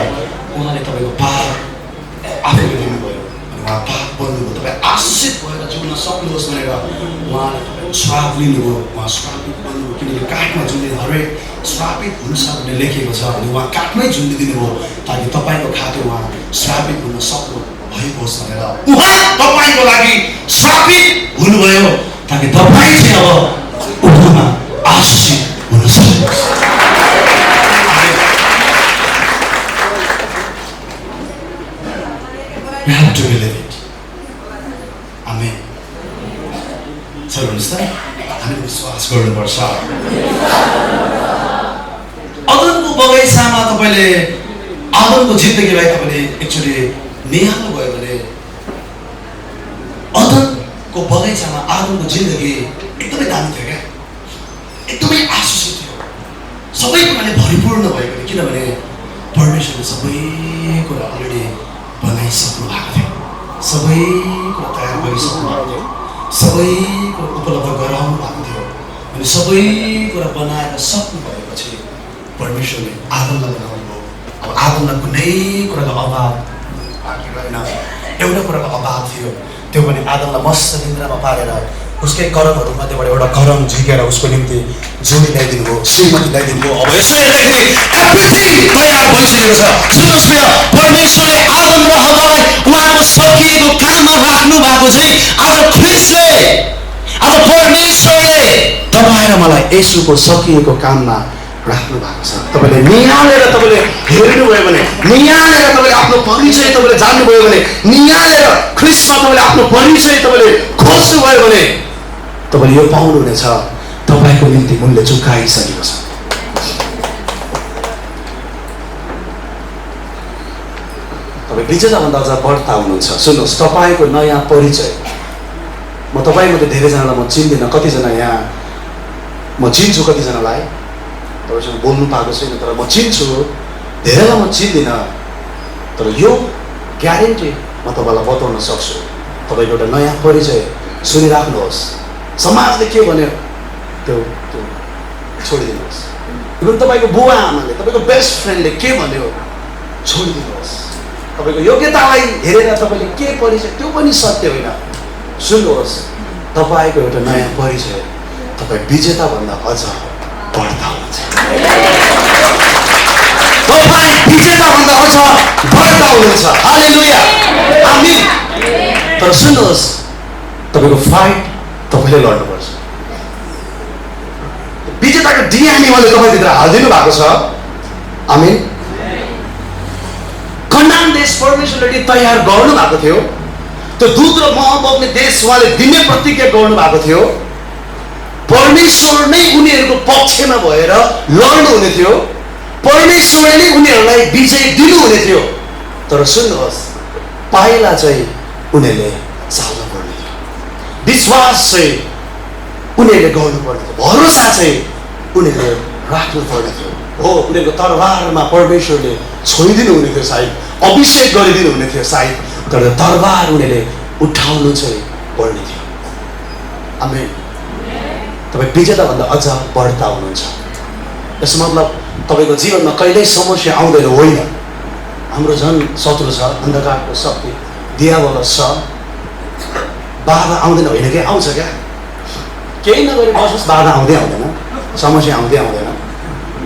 उहाँले तपाईँको पाप आफैले लिनुभयो अनि उहाँ पाप बन्नुभयो तपाईँ आशिषित भएर जिउन सक्नुहोस् भनेर उहाँले तपाईँको श्राप लिनुभयो उहाँ श्रापित बन्नुभयो किनकि काठमा झुन्ने हरेक श्रापित हुन्छ भन्ने लेखेको छ अनि उहाँ काठमै झुन्डिदिनु भयो ताकि तपाईँको खाते उहाँ श्रापित हुन सक्नु भएको होस् भनेर उहाँ तपाईँको लागि श्रापित हुनुभयो ताकि तपाईँ चाहिँ अब उहाँमा आशिषित हुन सक्नुहोस् We have to believe it. Amen. चल्नुहोस् त हामी विश्वास गर्नुपर्छ अदनको बगैँचामा तपाईँले आदमको जिन्दगीलाई तपाईँले एक्चुअली निहाल्नु भयो भने अदनको बगैँचामा आदमको जिन्दगी एकदमै दामी थियो क्या एकदमै आशिषित थियो सबै कुराले भरिपूर्ण भएको थियो किनभने परमेश्वरले सबै कुरा अलरेडी बनाइसक्नु भएको थियो सबै कुरा तयार गरिसक्नु भएको थियो सबै कुरा उपलब्ध गराउनु भएको थियो अनि सबै कुरा बनाएर सक्नु भएपछि परमेश्वरले आदमलाई बनाउनु भयो अब आदमलाई कुनै कुराको अभाव बाँकी रहेन एउटा कुराको अभाव थियो त्यो पनि आदमलाई मस्त निन्द्रामा पारेर उसकै करमहरू मध्येबाट एउटा करम झिकेर उसको निम्ति जोडी ल्याइदिनु भयो श्रीमती ल्याइदिनु भयो अब यसो हेर्दाखेरि एभ्रिथिङ तयार भइसकेको छ सुन्नुहोस् प्रिय परमेश्वरले आदम र हव्वालाई उहाँको सकिएको काममा राख्नु भएको चाहिँ आज ख्रिस्टले आज परमेश्वरले तपाईँ र मलाई येशूको सकिएको काममा राख्नु भएको छ तपाईँले निहालेर तपाईँले हेर्नुभयो भने निहालेर तपाईँले आफ्नो परिचय तपाईँले जान्नुभयो भने निहालेर ख्रिस्टमा तपाईँले आफ्नो परिचय तपाईँले खोज्नुभयो भने तपाईँले यो पाउनुहुनेछ तपाईँको निम्ति मूल्य चुकाइसकेको छ तपाईँ विजेताभन्दा अझ बढ्ता हुनुहुन्छ सुन्नुहोस् तपाईँको नयाँ परिचय म तपाईँमध्ये धेरैजनालाई म चिन्दिनँ कतिजना यहाँ म चिन्छु कतिजनालाई तपाईँसँग बोल्नु पाएको छैन तर म चिन्छु धेरैलाई म चिन्दिनँ तर यो ग्यारेन्टी म तपाईँलाई बताउन सक्छु तपाईँको एउटा नयाँ परिचय सुनिराख्नुहोस् समाजले के भन्यो त्यो छोडिदिनुहोस् इभन तपाईँको बुवा आमाले तपाईँको बेस्ट फ्रेन्डले के भन्यो छोडिदिनुहोस् तपाईँको योग्यतालाई हेरेर तपाईँले के परिचय त्यो पनि सत्य होइन सुन्नुहोस् तपाईँको एउटा नयाँ परिचय तपाईँ विजेताभन्दा अझ बढ्ता हुनुहुन्छ तपाईँ विजेताभन्दा अझ बढ्ता हुनुहुन्छ हालेलुया आमीन तर सुन्नुहोस् तपाईँको फाइट तपाईँले लड्नुपर्छ विजेताको डिएनए उहाँले तपाईँभित्र हालिदिनु भएको छ। आमेन। कनान देश परमेश्वरले तयार गर्नु भएको थियो। त्यो दुध र मह बग्ने देश उहाँले दिने प्रतिज्ञा गर्नु भएको थियो। परमेश्वर नै उनीहरूको पक्षमा भएर लड्नु हुने थियो। परमेश्वरले उनीहरूलाई विजय दिनुहुने थियो। तर सुन्नुहोस्, पाइला चाहिँ उनीहरूले चाल्नु पर्ने थियो, विश्वास चाहिँ उनीहरूले गर्नुपर्ने थियो, भरोसा चाहिँ उनीहरूले राख्नु पर्ने थियो। हो, उनीहरूको तरबारमा परमेश्वरले छोइदिनु हुने थियो, सायद अभिषेक गरिदिनु हुने थियो सायद, तर तरबार उनीहरूले उठाउनु चाहिँ पर्ने थियो। आमेन। तपाईँ विजेताभन्दा अझ बढ्ता हुनुहुन्छ। यसको मतलब तपाईँको जीवनमा कहिल्यै समस्या आउँदैन होइन। हाम्रो झन् शत्रु छ, अन्धकारको शक्ति, दियावलस छ। बाधा आउँदैन होइन, के आउँछ क्या? केही नगरी बस्नुहोस्, बाधा आउँदै आउँदैन, समस्या आउँदै आउँदैन।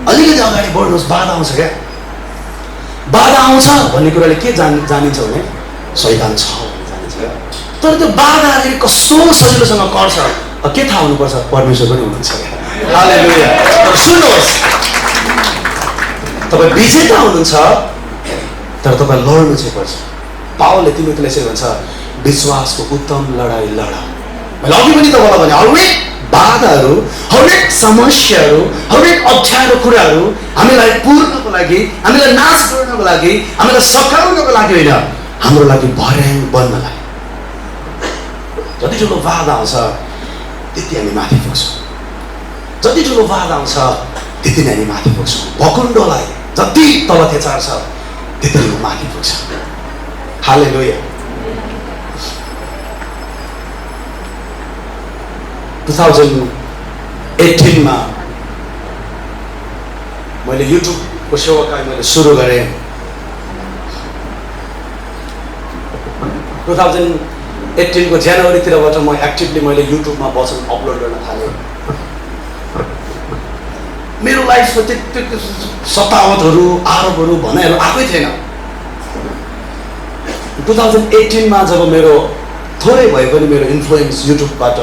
अलिकति अगाडि बढ्नुहोस्, बाधा आउँछ क्या? बाधा आउँछ भन्ने कुराले के जानिन्छ भने शैतान छ भन्ने जानिन्छ क्या। तर त्यो बाधाले कस्तो सजिलोसँग कर्छ, के थाहा हुनुपर्छ? परमेश्वर पनि हुनुहुन्छ क्या। हालेलुया। तर सुन्नुहोस्, तपाईँ विजेता हुनुहुन्छ, तर तपाईँ लड्नु चाहिँ पर्छ। पावलले तिमीलाई यसरी भन्छ, विश्वासको उत्तम लडाइँ लड। मैले अघि पनि तपाईँलाई भने हरेक बाधाहरू, हरेक समस्याहरू, हरेक अप्ठ्यारो कुराहरू हामीलाई पुर्नको लागि, हामीलाई नाश गर्नको लागि, हामीलाई सकाउनको लागि होइन, हाम्रो लागि भर्याङ बन्नलाई। जति ठुलो बाधा आउँछ त्यति हामी माथि पुग्छौँ। जति ठुलो बाधा आउँछ त्यति नै हामी माथि पुग्छौँ। भकुण्डोलाई जति तल थेचार्छ त्यति नै माथि पुग्छ। हालेलुया। 2018 मा मैले युट्युबको सेवाकाई मैले सुरु गरेँ। 2018 को जनवरीतिरबाट म एक्टिभली मैले युट्युबमा वचन अपलोड गर्न थालेँ। मेरो लाइफमा त्यति सतावटहरू, आरोपहरू, भनाइहरू आएकै थिएन। 2018 मा जब मेरो थोरै भए पनि मेरो इन्फ्लुएन्स युट्युबबाट,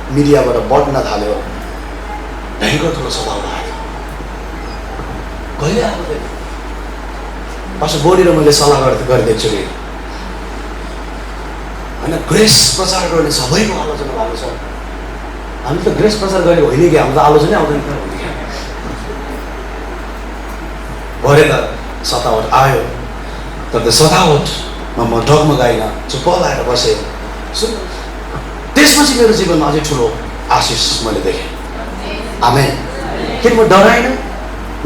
मिडियाबाट बढ्न थाल्यो, भयङ्कर ठुलो सतावट आयो। कहिले आएको थिएन। पास्टर बोडी र मैले सल्लाह गरिदिएको छु कि होइन, ग्रेस प्रचार गर्ने सबैको आलोचना भएको छ। हामी त ग्रेस प्रचार गरेको होइन कि, हाम्रो त आलोचनै आउँदैन क्या भन्ने क्या। भरे त सतावट आयो, तर त्यो सतावटमा म डगमगाइन, चुप्प लाएर बसेँ। त्यसपछि मेरो जीवनमा अझै ठुलो आशिष मैले देखेँ। आमेन। किन म डराइनँ?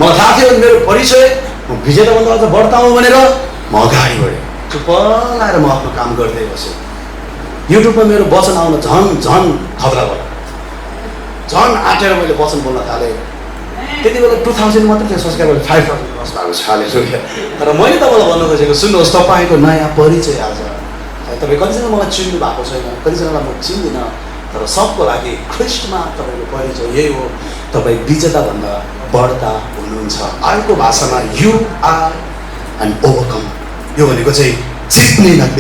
मलाई थाहा थियो मेरो परिचय म विजेताभन्दा अझ बढ्ता हुँ भनेर म अगाडि बढेँ। चुप्प लाएर म आफ्नो काम गर्दै बसेँ। युट्युबमा मेरो वचन आउन झन् खतरा भयो। झन् आँटेर मैले वचन बोल्न थालेँ। त्यति बेला 2000 मात्रै थियो सब्सक्राइबर, 5000 क्रस भएको छ। हालेलुया। तर मैले तपाईँलाई भन्नु खोजेको, सुन्नुहोस्, तपाईँको नयाँ परिचय आज। तपाईँ कतिजना मलाई चिन्नु भएको छैन, कतिजनालाई म चिन्दिनँ, तर सबको लागि ख्रिस्टमा तपाईँको परिचय यही हो, तपाईँ विजेताभन्दा बढ्ता हुनुहुन्छ। अर्को भाषामा यु आर एन ओभरकम। यो भनेको चाहिँ जित्ने